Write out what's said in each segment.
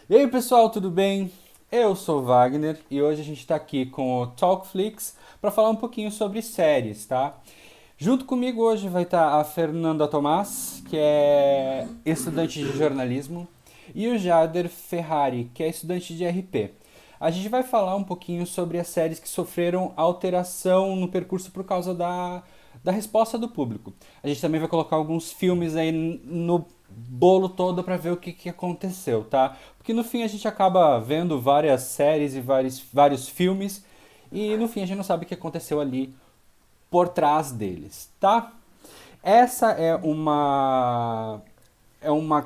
E aí pessoal, tudo bem? Eu sou o Wagner e hoje a gente está aqui com o Talkflix para falar um pouquinho sobre séries, tá? Junto comigo hoje vai estar a Fernanda Tomás, que é estudante de jornalismo, e o Jader Ferrari, que é estudante de RP. A gente vai falar um pouquinho sobre as séries que sofreram alteração no percurso por causa da resposta do público. A gente também vai colocar alguns filmes aí no bolo todo para ver o que aconteceu, tá? Porque no fim a gente acaba vendo várias séries e vários filmes e no fim a gente não sabe o que aconteceu ali por trás deles, tá? Essa é uma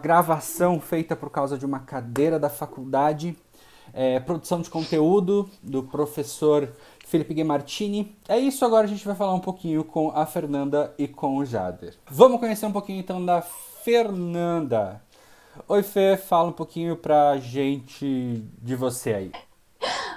gravação feita por causa de uma cadeira da faculdade, produção de conteúdo do professor Felipe Guemartini. É isso, agora a gente vai falar um pouquinho com a Fernanda e com o Jader. Vamos conhecer um pouquinho então da Fernanda. Oi, Fê, fala um pouquinho pra gente de você aí.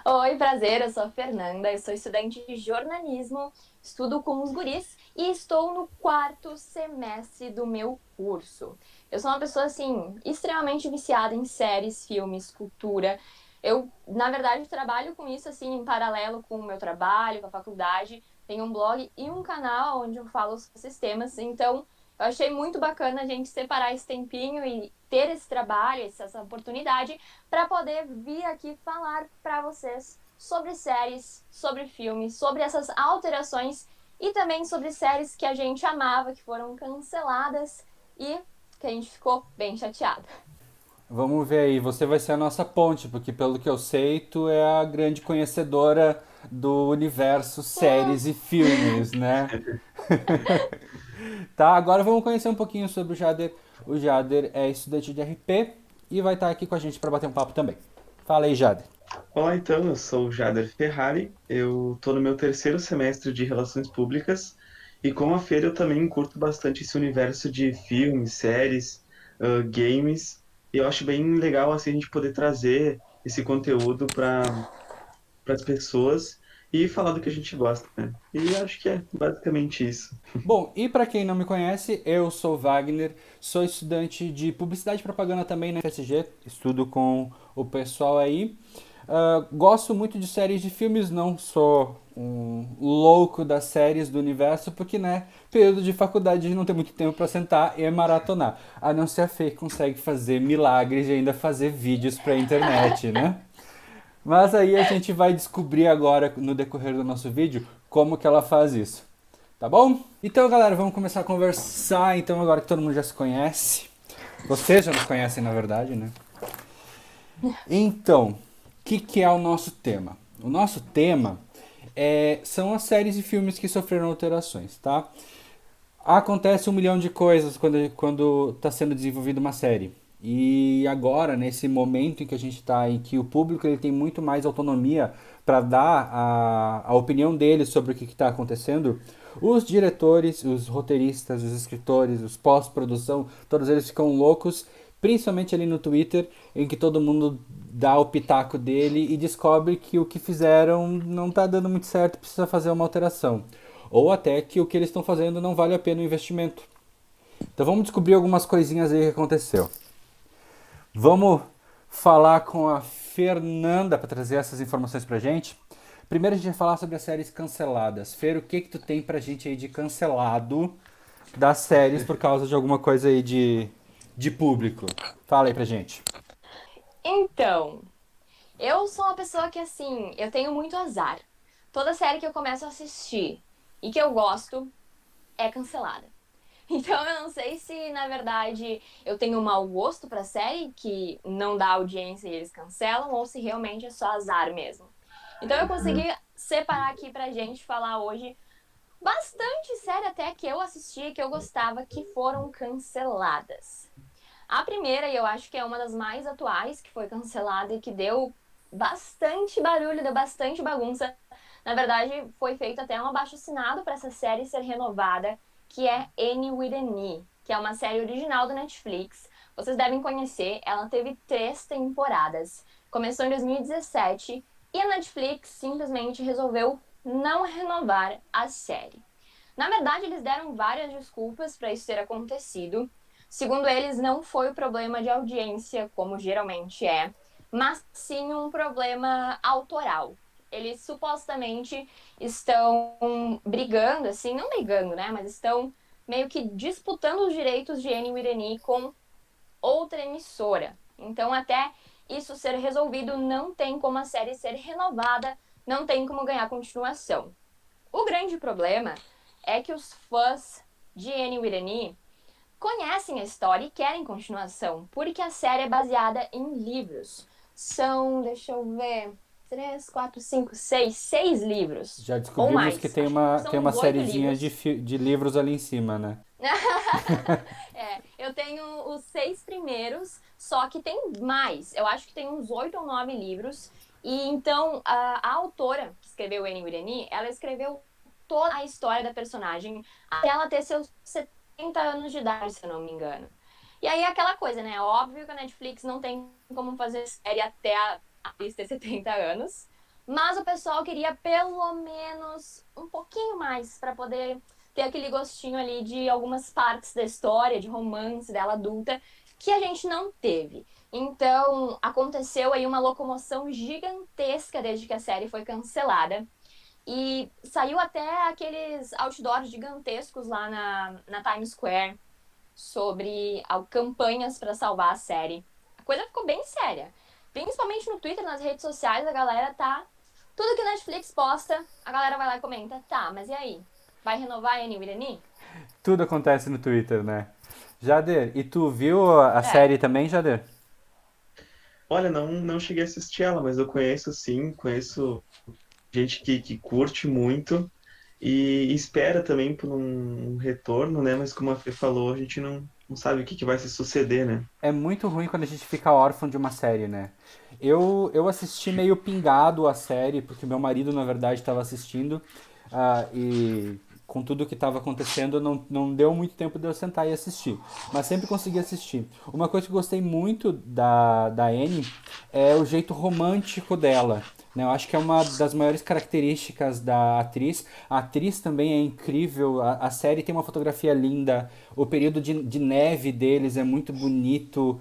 Oi, prazer, eu sou a Fernanda, eu sou estudante de jornalismo, estudo com os guris e estou no quarto semestre do meu curso. Eu sou uma pessoa, assim, extremamente viciada em séries, filmes, cultura. Eu, na verdade, trabalho com isso, assim, em paralelo com o meu trabalho, com a faculdade. Tenho um blog e um canal onde eu falo sobre esses temas, então eu achei muito bacana a gente separar esse tempinho e ter esse trabalho, essa oportunidade para poder vir aqui falar para vocês sobre séries, sobre filmes, sobre essas alterações e também sobre séries que a gente amava, que foram canceladas e que a gente ficou bem chateado. Vamos ver aí, você vai ser a nossa ponte, porque pelo que eu sei, tu é a grande conhecedora do universo séries e filmes, né? Tá, agora vamos conhecer um pouquinho sobre o Jader. O Jader é estudante de RP e vai estar aqui com a gente para bater um papo também. Fala aí, Jader. Olá, então, eu sou o Jader Ferrari, eu estou no meu terceiro semestre de Relações Públicas e com a feira eu também curto bastante esse universo de filmes, séries, games, e eu acho bem legal assim, a gente poder trazer esse conteúdo para as pessoas e falar do que a gente gosta, né? E acho que é basicamente isso. Bom, e para quem não me conhece, eu sou Wagner, sou estudante de Publicidade e Propaganda também na FSG, estudo com o pessoal aí. Gosto muito de séries de filmes, não sou um louco das séries do universo, porque, né, período de faculdade a gente não tem muito tempo para sentar e maratonar. A não ser a Fê que consegue fazer milagres e ainda fazer vídeos pra internet, né? Mas aí a gente vai descobrir agora, no decorrer do nosso vídeo, como que ela faz isso. Tá bom? Então, galera, vamos começar a conversar. Então, agora que todo mundo já se conhece. Vocês já nos conhecem, na verdade, né? Então, o que é o nosso tema? O nosso tema são as séries e filmes que sofreram alterações, tá? Acontece um milhão de coisas quando está sendo desenvolvida uma série. E agora, nesse momento em que a gente está, em que o público ele tem muito mais autonomia para dar a opinião dele sobre o que está acontecendo, os diretores, os roteiristas, os escritores, os pós-produção, todos eles ficam loucos, principalmente ali no Twitter, em que todo mundo dá o pitaco dele e descobre que o que fizeram não está dando muito certo, precisa fazer uma alteração. Ou até que o que eles estão fazendo não vale a pena o investimento. Então vamos descobrir algumas coisinhas aí que aconteceu. Vamos falar com a Fernanda para trazer essas informações pra gente. Primeiro a gente vai falar sobre as séries canceladas. Fer, o que tu tem pra gente aí de cancelado das séries por causa de alguma coisa aí de público? Fala aí pra gente. Então, eu sou uma pessoa que, assim, eu tenho muito azar. Toda série que eu começo a assistir e que eu gosto é cancelada. Então eu não sei se, na verdade, eu tenho um mau gosto pra série, que não dá audiência e eles cancelam, ou se realmente é só azar mesmo. Então eu consegui separar aqui pra gente falar hoje bastante série até que eu assisti e que eu gostava que foram canceladas. A primeira, e eu acho que é uma das mais atuais, que foi cancelada e que deu bastante barulho, deu bastante bagunça. Na verdade, foi feito até um abaixo-assinado para essa série ser renovada, que é Anne with an E, que é uma série original do Netflix. Vocês devem conhecer, ela teve 3 temporadas. Começou em 2017 e a Netflix simplesmente resolveu não renovar a série. Na verdade, eles deram várias desculpas para isso ter acontecido. Segundo eles, não foi o problema de audiência, como geralmente é. mas sim um problema autoral. Eles supostamente estão brigando, assim, não brigando, né? Mas estão meio que disputando os direitos de Eni Wireni com outra emissora. Então, até isso ser resolvido, não tem como a série ser renovada, não tem como ganhar continuação. O grande problema é que os fãs de Eni Wireni conhecem a história e querem continuação, porque a série é baseada em livros. São, deixa eu ver, 6 livros. Já Ou descobrimos que mais. tem Acho que uma, tem são uma uns 8 sériezinha livros. de livros ali em cima, né? Eu tenho os 6 primeiros, só que tem mais. Eu acho que tem uns 8 ou 9 livros. E então a autora que escreveu Eni Wireni, ela escreveu toda a história da personagem até ela ter seus 70 anos de idade, se eu não me engano. E aí aquela coisa, né? Óbvio que a Netflix não tem como fazer série até a atriz ter 70 anos. Mas o pessoal queria pelo menos um pouquinho mais para poder ter aquele gostinho ali de algumas partes da história, de romance dela adulta, que a gente não teve. Então, aconteceu aí uma locomoção gigantesca desde que a série foi cancelada. E saiu até aqueles outdoors gigantescos lá na Times Square sobre campanhas para salvar a série. A coisa ficou bem séria. Principalmente no Twitter, nas redes sociais, a galera tá. Tudo que a Netflix posta, a galera vai lá e comenta. Tá, mas e aí? Vai renovar a Annie Wireni? Tudo acontece no Twitter, né? Jader, e tu viu a É. série também, Jader? Olha, não cheguei a assistir ela, mas eu conheço sim, conheço gente que curte muito e espera também por um retorno, né? Mas como a Fê falou, a gente não sabe o que vai se suceder, né? É muito ruim quando a gente fica órfão de uma série, né? Eu assisti meio pingado a série, porque meu marido, na verdade, estava assistindo, e com tudo que estava acontecendo, não deu muito tempo de eu sentar e assistir. Mas sempre consegui assistir. Uma coisa que eu gostei muito da Anne é o jeito romântico dela. Né? Eu acho que é uma das maiores características da atriz. A atriz também é incrível, a série tem uma fotografia linda, o período de neve deles é muito bonito.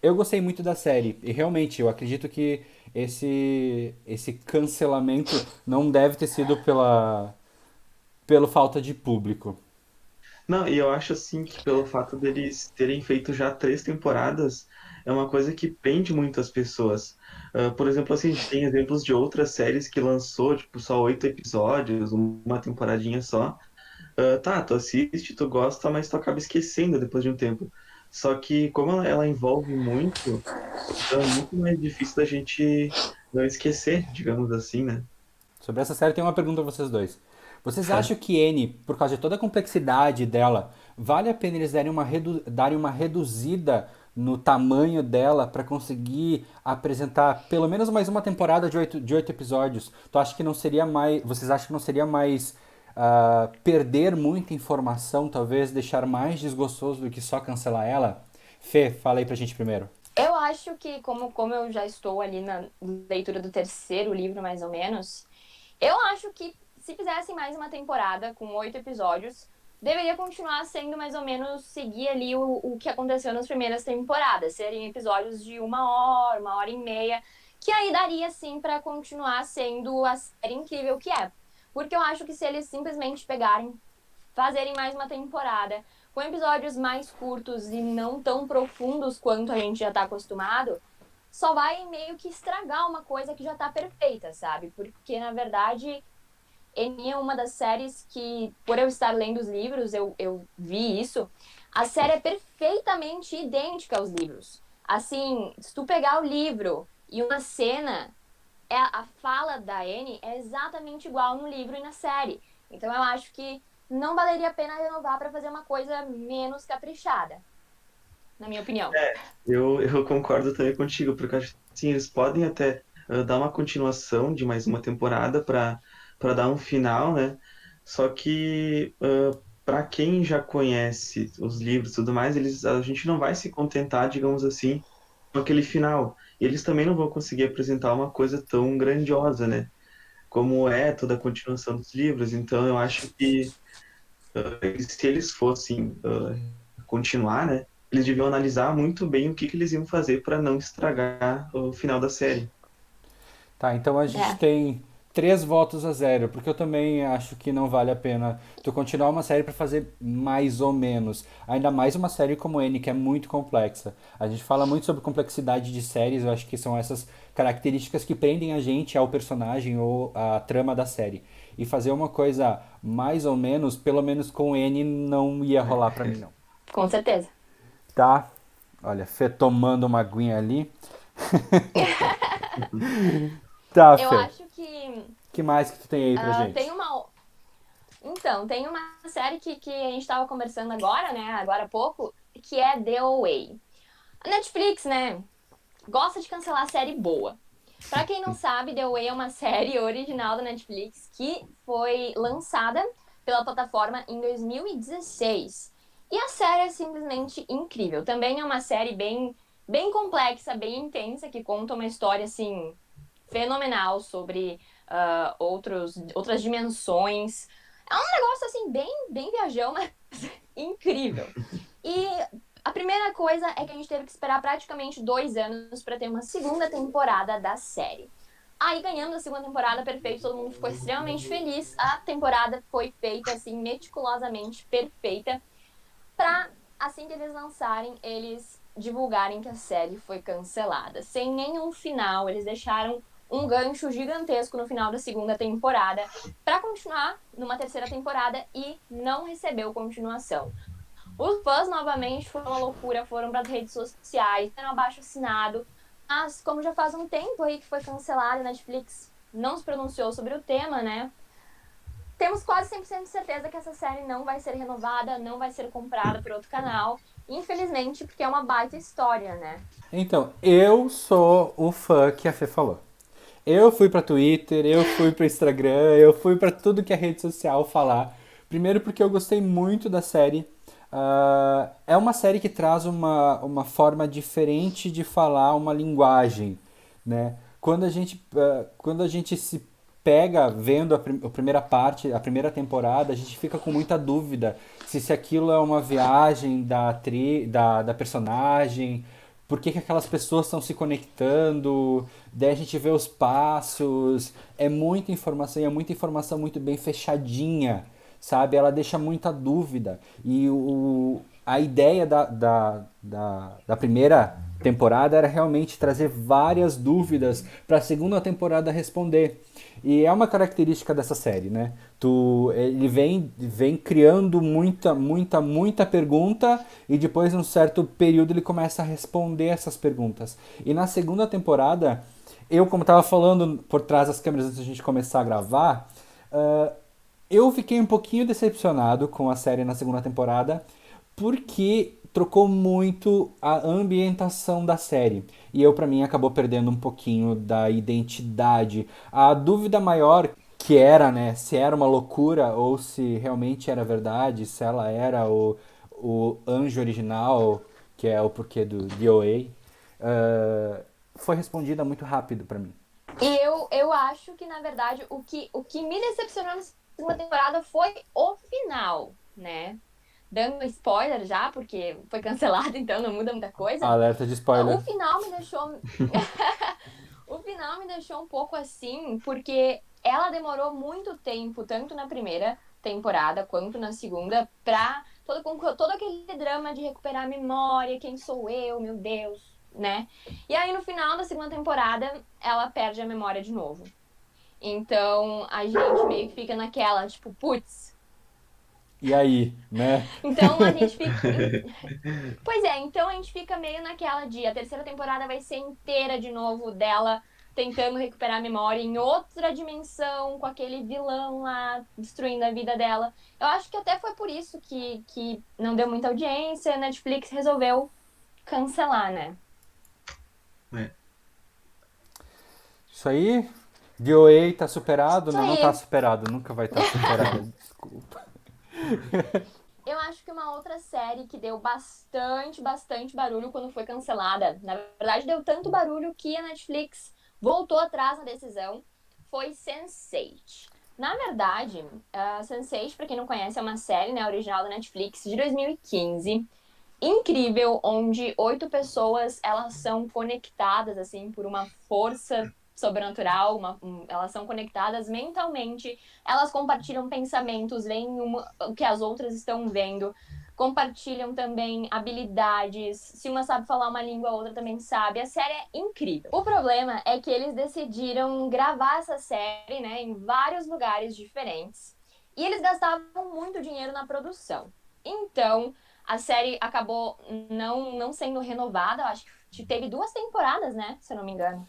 Eu gostei muito da série e realmente eu acredito que esse cancelamento não deve ter sido pelo falta de público. Não, e eu acho assim que pelo fato deles terem feito já 3 temporadas, é uma coisa que prende muito as pessoas. Por exemplo, assim, a gente tem exemplos de outras séries que lançou, tipo, só 8 episódios, uma temporadinha só. Tá, tu assiste, tu gosta, mas tu acaba esquecendo depois de um tempo. Só que como ela envolve muito, então é muito mais difícil da gente não esquecer, digamos assim, né? Sobre essa série, tem uma pergunta para vocês dois. Vocês acham que N, por causa de toda a complexidade dela, vale a pena eles darem uma reduzida no tamanho dela para conseguir apresentar pelo menos mais uma temporada de oito episódios? Tu acha que não seria mais. Vocês acham que não seria mais perder muita informação, talvez deixar mais desgostoso do que só cancelar ela? Fê, fala aí pra gente primeiro. Eu acho que, como eu já estou ali na leitura do terceiro livro, mais ou menos, eu acho que se fizessem mais uma temporada com 8 episódios, deveria continuar sendo mais ou menos seguir ali o que aconteceu nas primeiras temporadas, serem episódios de 1 hora, 1 hora e meia, que aí daria sim para continuar sendo a série incrível que é. Porque eu acho que se eles simplesmente pegarem, fazerem mais uma temporada com episódios mais curtos e não tão profundos quanto a gente já tá acostumado, só vai meio que estragar uma coisa que já tá perfeita, sabe? Porque, na verdade, Eni é uma das séries que, por eu estar lendo os livros, eu vi isso. A série é perfeitamente idêntica aos livros. Assim, se tu pegar o livro e uma cena, a fala da Anne é exatamente igual no livro e na série. Então eu acho que não valeria a pena renovar para fazer uma coisa menos caprichada, na minha opinião. Eu concordo também contigo, porque assim, eles podem até dar uma continuação de mais uma temporada para dar um final, né? Só que para quem já conhece os livros e tudo mais, a gente não vai se contentar, digamos assim, com aquele final. E eles também não vão conseguir apresentar uma coisa tão grandiosa, né? Como é toda a continuação dos livros. Então eu acho que se eles fossem continuar, né? eles deviam analisar muito bem o que eles iam fazer para não estragar o final da série. Tá, então a gente É, tem 3 votos a 0, porque eu também acho que não vale a pena tu continuar uma série pra fazer mais ou menos. Ainda mais uma série como N, que é muito complexa. A gente fala muito sobre complexidade de séries, eu acho que são essas características que prendem a gente ao personagem ou à trama da série. E fazer uma coisa mais ou menos, pelo menos com N, não ia rolar pra mim, não. com certeza. Tá? Olha, Fê tomando uma aguinha ali. Tá, Eu Fê. acho que Que mais que tu tem aí pra tem gente? uma. Então, tem uma série que a gente estava conversando agora, né? Agora há pouco, que é The Away. A Netflix, né? Gosta de cancelar série boa. Pra quem não sabe, The Way é uma série original da Netflix que foi lançada pela plataforma em 2016. E a série é simplesmente incrível. Também é uma série bem complexa, bem intensa, que conta uma história assim fenomenal sobre outras dimensões. É um negócio assim bem viajão, mas incrível. E a primeira coisa é que a gente teve que esperar praticamente 2 anos para ter uma segunda temporada da série. Aí ganhamos a segunda temporada, perfeito, todo mundo ficou extremamente feliz. A temporada foi feita assim, meticulosamente perfeita, pra assim que eles lançarem, eles divulgarem que a série foi cancelada. Sem nenhum final, eles deixaram um gancho gigantesco no final da segunda temporada para continuar numa terceira temporada e não recebeu continuação. Os fãs, novamente, foi uma loucura, foram para as redes sociais, deram abaixo assinado. Mas, como já faz um tempo aí que foi cancelado, a Netflix não se pronunciou sobre o tema, né? Temos quase 100% de certeza que essa série não vai ser renovada, não vai ser comprada por outro canal. Infelizmente, porque é uma baita história, né? Então, eu sou o fã que a Fê falou. Eu fui pra Twitter, eu fui pro Instagram, eu fui pra tudo que é rede social falar. Primeiro porque eu gostei muito da série. É uma série que traz uma forma diferente de falar uma linguagem, né? Quando a gente se pega vendo a primeira parte, a primeira temporada, a gente fica com muita dúvida se aquilo é uma viagem da personagem, por que aquelas pessoas estão se conectando, daí a gente vê os passos, é muita informação e é muita informação muito bem fechadinha, sabe? Ela deixa muita dúvida. E a ideia da primeira temporada era realmente trazer várias dúvidas para a segunda temporada responder. E é uma característica dessa série, né? Ele vem criando muita pergunta e depois, num certo período, ele começa a responder essas perguntas. E na segunda temporada, eu, como estava falando por trás das câmeras antes da gente começar a gravar, eu fiquei um pouquinho decepcionado com a série na segunda temporada, porque trocou muito a ambientação da série. E eu, pra mim, acabou perdendo um pouquinho da identidade. A dúvida maior que era, né, se era uma loucura ou se realmente era verdade, se ela era o anjo original, que é o porquê do DOA, foi respondida muito rápido pra mim. E eu acho que, na verdade, o que me decepcionou na segunda temporada foi o final, né? Dando spoiler já, porque foi cancelado, então não muda muita coisa. Alerta de O spoiler. final me deixou. O final me deixou um pouco assim, porque ela demorou muito tempo, tanto na primeira temporada quanto na segunda, com todo aquele drama de recuperar a memória, quem sou eu, meu Deus, né? E aí no final da segunda temporada, ela perde a memória de novo. Então a gente meio que fica naquela, tipo, putz. E aí, né? Então a gente fica. Pois é, então a gente fica meio naquela de a terceira temporada vai ser inteira de novo dela tentando recuperar a memória em outra dimensão, com aquele vilão lá destruindo a vida dela. Eu acho que até foi por isso que não deu muita audiência, a Netflix resolveu cancelar, né? É. Isso aí, DOA tá superado? Isso Não, não tá aí. superado, nunca vai estar superado. Desculpa. Eu acho que uma outra série que deu bastante barulho quando foi cancelada, na verdade deu tanto barulho que a Netflix voltou atrás na decisão, foi Sense8. Na verdade, Sense8, pra quem não conhece, é uma série, né, original da Netflix de 2015. incrível, onde 8 pessoas, elas são conectadas, assim, por uma força sobrenatural, elas são conectadas mentalmente, elas compartilham pensamentos, veem o que as outras estão vendo, compartilham também habilidades, se uma sabe falar uma língua, a outra também sabe. A série é incrível. O problema é que eles decidiram gravar essa série, né, em vários lugares diferentes, e eles gastavam muito dinheiro na produção. Então, a série acabou não sendo renovada. Eu acho que teve 2 temporadas, né? Se eu não me engano.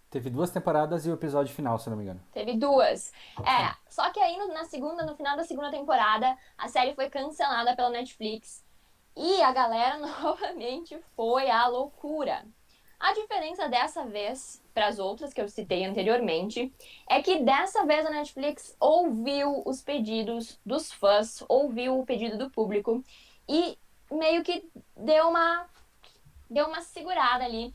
Teve 2 temporadas e o episódio final, se eu não me engano. Teve 2. Sim. Só que aí no final da segunda temporada, a série foi cancelada pela Netflix. E a galera novamente foi à loucura. A diferença dessa vez para as outras que eu citei anteriormente é que dessa vez a Netflix ouviu os pedidos dos fãs, ouviu o pedido do público e meio que deu uma segurada ali.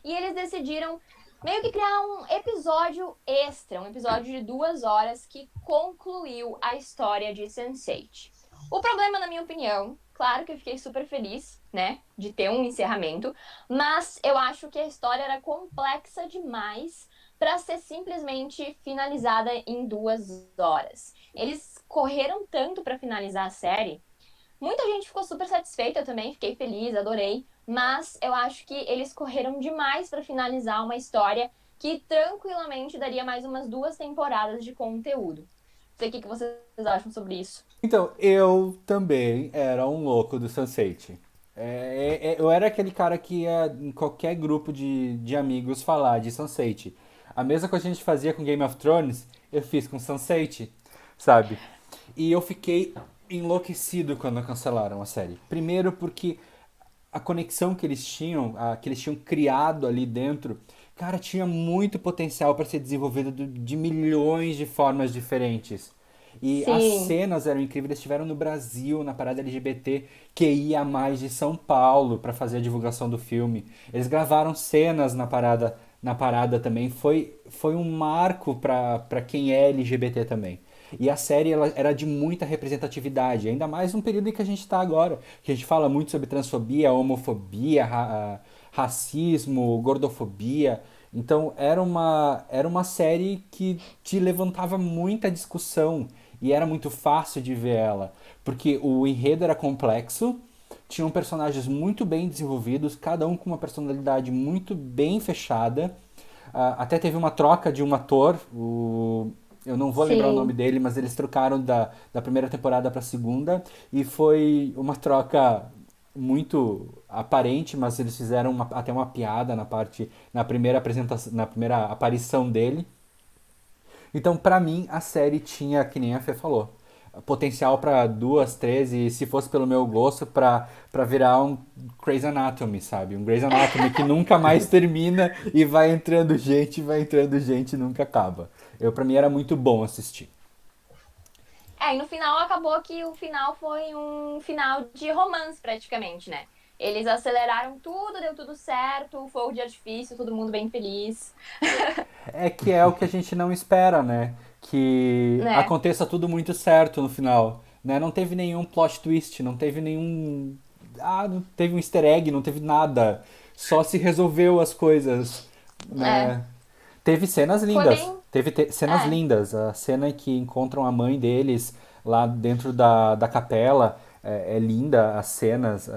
E eles decidiram meio que criar um episódio extra, um episódio de 2 horas que concluiu a história de Sense8. O problema, na minha opinião, claro que eu fiquei super feliz, né, de ter um encerramento, mas eu acho que a história era complexa demais para ser simplesmente finalizada em 2 horas. Eles correram tanto para finalizar a série. Muita gente ficou super satisfeita, eu também fiquei feliz, adorei, mas eu acho que eles correram demais para finalizar uma história que tranquilamente daria mais umas 2 temporadas de conteúdo. Não sei o que vocês acham sobre isso. Então, eu também era um louco do Sense8. Eu era aquele cara que ia em qualquer grupo de amigos falar de Sense8. A mesma coisa que a gente fazia com Game of Thrones, eu fiz com Sense8, sabe? E eu fiquei enlouquecido quando cancelaram a série. Primeiro porque a conexão que eles tinham, que eles tinham criado ali dentro, cara, tinha muito potencial para ser desenvolvido de milhões de formas diferentes. E as Sim, cenas eram incríveis, eles estiveram no Brasil, na parada LGBT, que ia mais de São Paulo para fazer a divulgação do filme. Eles gravaram cenas na parada também. Foi um marco para quem é LGBT também. E a série ela era de muita representatividade, ainda mais no período em que a gente está agora, que a gente fala muito sobre transfobia, homofobia, racismo, gordofobia. Então era uma série que te levantava muita discussão e era muito fácil de ver ela, porque o enredo era complexo, tinham personagens muito bem desenvolvidos, cada um com uma personalidade muito bem fechada. Até teve uma troca de um ator, eu não vou lembrar o nome sim. dele, mas eles trocaram da primeira temporada para a segunda e foi uma troca muito aparente, mas eles fizeram até uma piada na primeira apresentação, na primeira aparição dele. Então, pra mim, a série tinha, que nem a Fê falou, potencial pra 2, 3 e se fosse pelo meu gosto, pra virar um Grey's Anatomy, sabe? Um Grey's Anatomy que nunca mais termina e vai entrando gente e nunca acaba. Pra mim era muito bom assistir. E no final acabou que o final foi um final de romance, praticamente, né? Eles aceleraram tudo, deu tudo certo, fogo de artifício, todo mundo bem feliz, É que é o que a gente não espera, né? Que né? aconteça tudo muito certo no final, né? Não teve nenhum plot twist, não teve nenhum... não teve um easter egg, não teve nada. Só se resolveu as coisas, É, né? Teve cenas foi lindas, bem. cenas É, lindas. A cena em que encontram a mãe deles lá dentro da capela é linda, as cenas,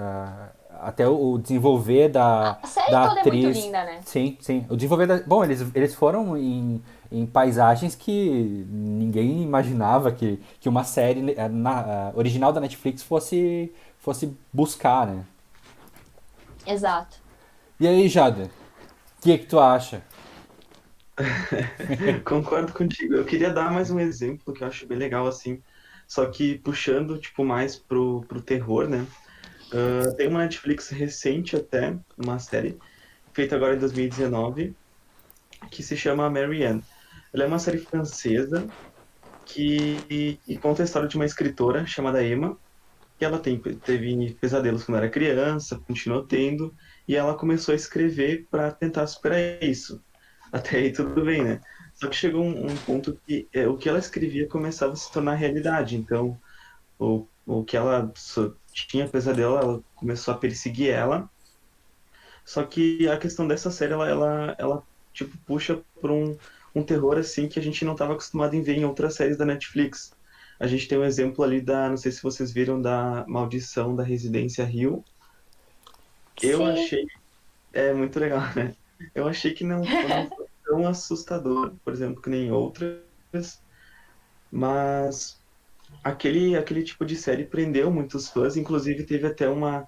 até o desenvolver a série da toda é muito atriz. linda, né? Sim, sim. O desenvolver bom, eles foram em paisagens que ninguém imaginava que uma série original da Netflix fosse buscar, né? Exato. E aí, Jada, o que tu acha? Concordo contigo. Eu queria dar mais um exemplo que eu acho bem legal, assim, só que puxando, tipo, mais pro terror, né? Tem uma Netflix recente até, uma série, feita agora em 2019, que se chama Marianne. Ela é uma série francesa que conta a história de uma escritora chamada Emma, que ela teve pesadelos quando era criança, continuou tendo, e ela começou a escrever para tentar superar isso. Até aí tudo bem, né? Só que chegou um ponto que o que ela escrevia começava a se tornar realidade. Então, o que ela tinha pesadelo, ela começou a perseguir ela. Só que a questão dessa série, ela tipo, puxa por um terror, assim, que a gente não estava acostumado em ver em outras séries da Netflix. A gente tem um exemplo ali não sei se vocês viram, da Maldição da Residência Hill. Eu Sim, achei, muito legal, né? Eu achei que não foi tão assustador, por exemplo, que nem outras, mas aquele tipo de série prendeu muitos fãs, inclusive teve até uma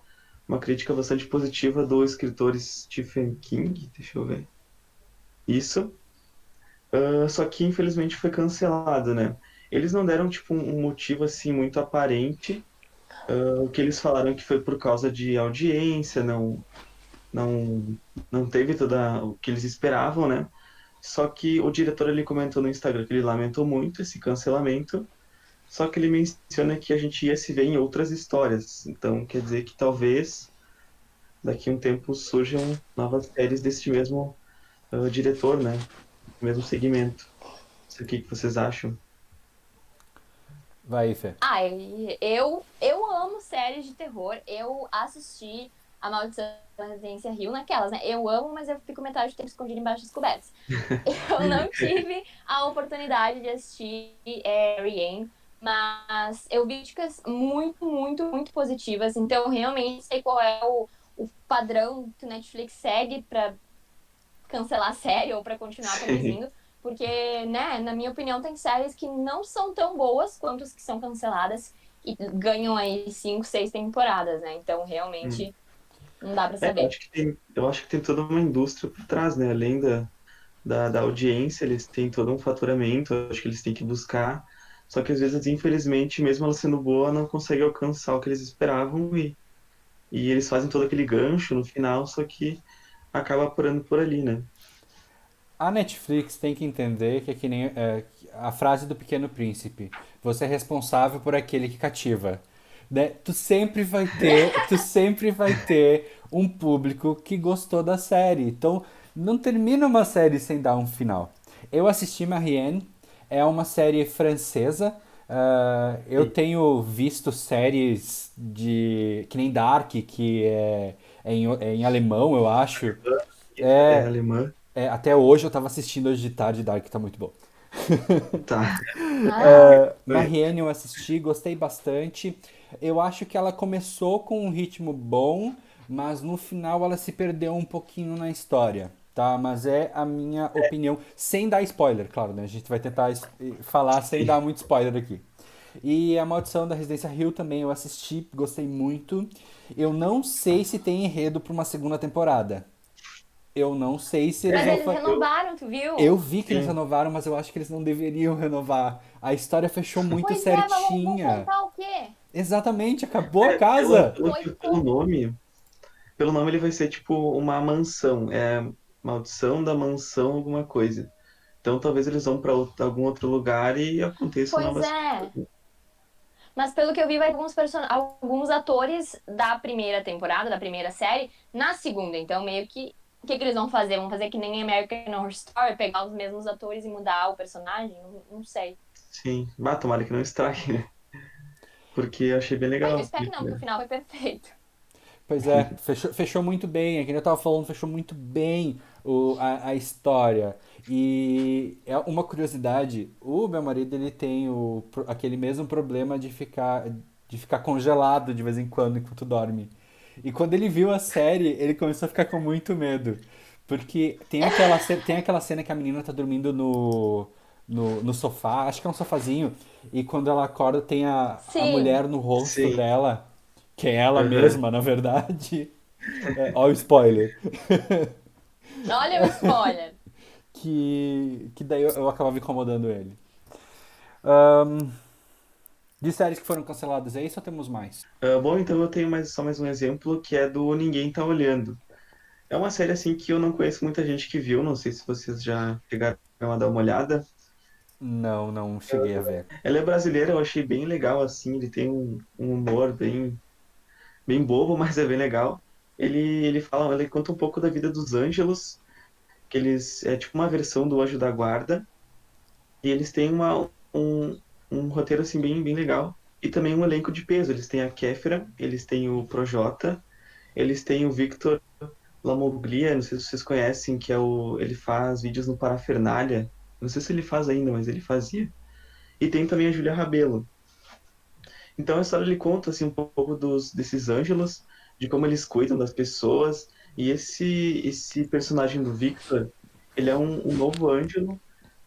crítica bastante positiva do escritor Stephen King, deixa eu ver. Isso. Só que infelizmente foi cancelado, né? Eles não deram tipo um motivo assim muito aparente. O que eles falaram que foi por causa de audiência, não não teve toda o que eles esperavam, né? Só que o diretor ele comentou no Instagram que ele lamentou muito esse cancelamento, só que ele menciona que a gente ia se ver em outras histórias. Então quer dizer que talvez daqui a um tempo surjam novas séries desse mesmo diretor, né? Mesmo segmento. Não sei o que vocês acham. Vai, Fê. eu amo séries de terror. Eu assisti A Maldição da Residência Hill naquelas, né? Eu amo, mas eu fico metade do tempo escondida embaixo das cobertas. Eu não tive a oportunidade de assistir Ariane, mas eu vi críticas muito, muito, muito positivas. Então, eu realmente sei qual é o padrão que o Netflix segue para cancelar a série ou para continuar Sim. produzindo. Porque, né, na minha opinião, tem séries que não são tão boas quanto as que são canceladas e ganham aí 5, 6 temporadas, né? Então, Hum. realmente, não dá pra Eu saber. acho que eu acho que tem toda uma indústria por trás, né? Além da audiência, eles têm todo um faturamento, eu acho que eles têm que buscar. Só que às vezes, infelizmente, mesmo ela sendo boa, não consegue alcançar o que eles esperavam e eles fazem todo aquele gancho no final, só que acaba parando por ali, né? A Netflix tem que entender que é que nem a frase do Pequeno Príncipe. Você é responsável por aquele que cativa. Né? Tu sempre vai ter um público que gostou da série. Então, não termina uma série sem dar um final. Eu assisti Marianne, é uma série francesa. Eu Sim. tenho visto séries de que nem Dark, que é em alemão, eu acho. Isso, é É, alemã. até hoje eu tava assistindo hoje de tarde Dark, tá muito bom. Tá. Ah, Marianne eu assisti, gostei bastante. Eu acho que ela começou com um ritmo bom, mas no final ela se perdeu um pouquinho na história, tá? Mas é a minha opinião, sem dar spoiler, claro, né? A gente vai tentar falar sem dar Sim. muito spoiler aqui. E A Maldição da Residência Hill também eu assisti, gostei muito. Eu não sei se tem enredo para uma segunda temporada. Eu não sei se eles mas vão eles fazer. renovaram, tu Eu viu? vi que eles Sim. renovaram, mas eu acho que eles não deveriam renovar. A história fechou muito Pois é, mas vão certinha. contar o quê? Exatamente, acabou a É, pela, casa. pelo, Foi pelo nome ele vai ser tipo uma mansão. É Maldição da Mansão alguma coisa. Então talvez eles vão para algum outro lugar e aconteçam Pois novas é. coisas. Mas pelo que eu vi, vai ter alguns atores da primeira temporada, da primeira série, na segunda. Então, meio que. O que eles vão fazer? Vão fazer que nem American Horror Story, pegar os mesmos atores e mudar o personagem? Não sei. Sim. Bah, tomara que não estrague, né? Porque eu achei bem Eu legal. espero que não, porque o final foi perfeito. Pois é, fechou muito bem. É que eu tava falando, fechou muito bem a história. E é uma curiosidade, o meu marido ele tem aquele mesmo problema de ficar congelado de vez em quando enquanto dorme. E quando ele viu a série, ele começou a ficar com muito medo. Porque tem aquela cena que a menina tá dormindo no sofá, acho que é um sofazinho, e quando ela acorda tem a Sim. mulher no rosto Sim. dela, que é ela Aham. mesma, na verdade. Ó o spoiler. Olha o spoiler. Que daí eu acabava incomodando ele. Ahn, de séries que foram canceladas aí, só temos mais. Bom, então eu tenho só mais um exemplo que é do Ninguém Tá Olhando. É uma série assim que eu não conheço muita gente que viu, não sei se vocês já chegaram a dar uma olhada. Não, não cheguei a ver. Ela é brasileira, eu achei bem legal assim, ele tem um humor bem bobo, mas é bem legal. Ele conta um pouco da vida dos Ângelos, que eles é tipo uma versão do Anjo da Guarda, e eles têm um roteiro assim bem legal. e também um elenco de peso. Eles têm a Kéfera, eles têm o Projota, eles têm o Victor Lamoglia, não sei se vocês conhecem, que é ele faz vídeos no Parafernália. Não sei se ele faz ainda, mas ele fazia. E tem também a Julia Rabelo. Então a história ele conta assim um pouco desses ângelos, de como eles cuidam das pessoas. E esse personagem do Victor, ele é um novo ângelo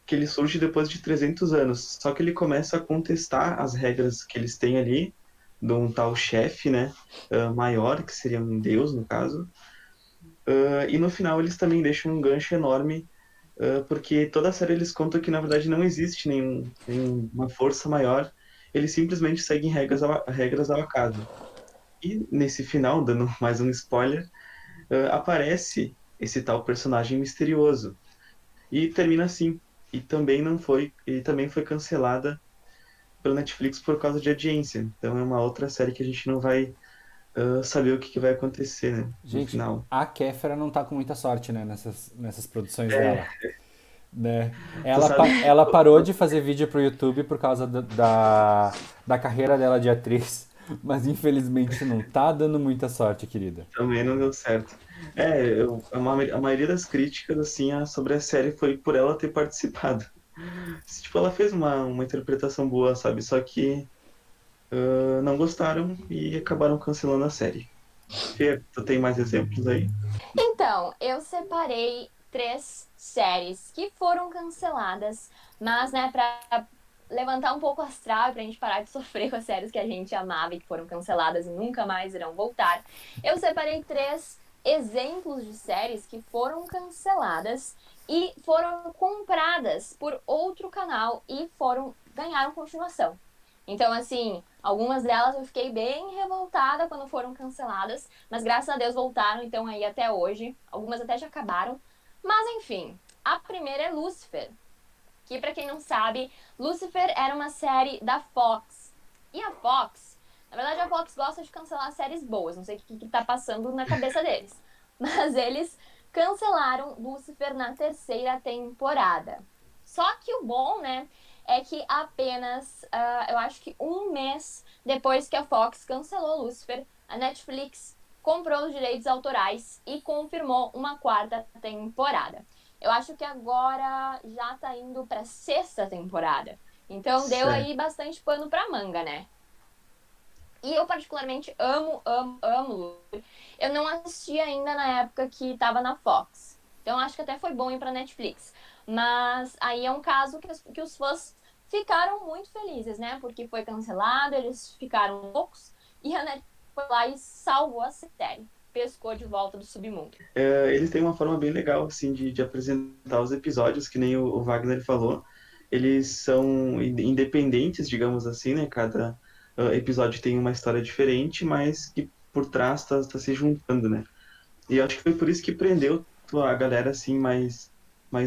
que ele surge depois de 300 anos. Só que ele começa a contestar as regras que eles têm ali, de um tal chefe, né, maior, que seria um deus no caso. E no final eles também deixam um gancho enorme, porque toda a série eles contam que na verdade não existe nenhuma força maior, eles simplesmente seguem regras ao acaso. E nesse final, dando mais um spoiler, aparece esse tal personagem misterioso. E termina assim. E também foi cancelada pela Netflix por causa de audiência. Então é uma outra série que a gente não vai saber o que vai acontecer, né, no Gente, final. a Kéfera não tá com muita sorte, né, nessas produções É, dela. Né? tu Ela, sabe ela parou de fazer vídeo pro YouTube por causa da carreira dela de atriz, mas infelizmente não tá dando muita sorte, querida. também não deu certo. A maioria das críticas, assim, sobre a série foi por ela ter participado. Tipo, ela fez uma interpretação boa, sabe? Só que não gostaram e acabaram cancelando a série. Fê, tu tem mais exemplos aí? Então, eu separei 3 séries que foram canceladas, mas, né, pra levantar um pouco o astral e pra gente parar de sofrer com as séries que a gente amava e que foram canceladas e nunca mais irão voltar, eu separei 3 exemplos de séries que foram canceladas e foram compradas por outro canal e ganharam continuação. Então, assim, algumas delas eu fiquei bem revoltada quando foram canceladas, mas graças a Deus voltaram, então aí até hoje. Algumas até já acabaram. Mas enfim, a primeira é Lucifer, que pra quem não sabe, Lucifer era uma série da Fox. E a Fox, na verdade a Fox gosta de cancelar séries boas, não sei o que tá passando na cabeça deles. Mas eles cancelaram Lucifer na terceira temporada. Só que o bom, né, é que apenas, eu acho que um mês depois que a Fox cancelou Lucifer, a Netflix comprou os direitos autorais e confirmou uma quarta temporada. Eu acho que agora já tá indo pra sexta temporada. Então deu Certo. aí bastante pano pra manga, né? E eu particularmente amo, amo, amo Lucifer. Eu não assisti ainda na época que tava na Fox. Então acho que até foi bom ir pra Netflix. Mas aí é um caso que os fãs ficaram muito felizes, né? Porque foi cancelado, eles ficaram loucos. E a Netflix foi lá e salvou a série. Pescou de volta do submundo. Eles têm uma forma bem legal, assim, de apresentar os episódios, que nem o Wagner falou. Eles são independentes, digamos assim, né? Cada episódio tem uma história diferente, mas que por trás tá se juntando, né? E eu acho que foi por isso que prendeu a galera, assim, mais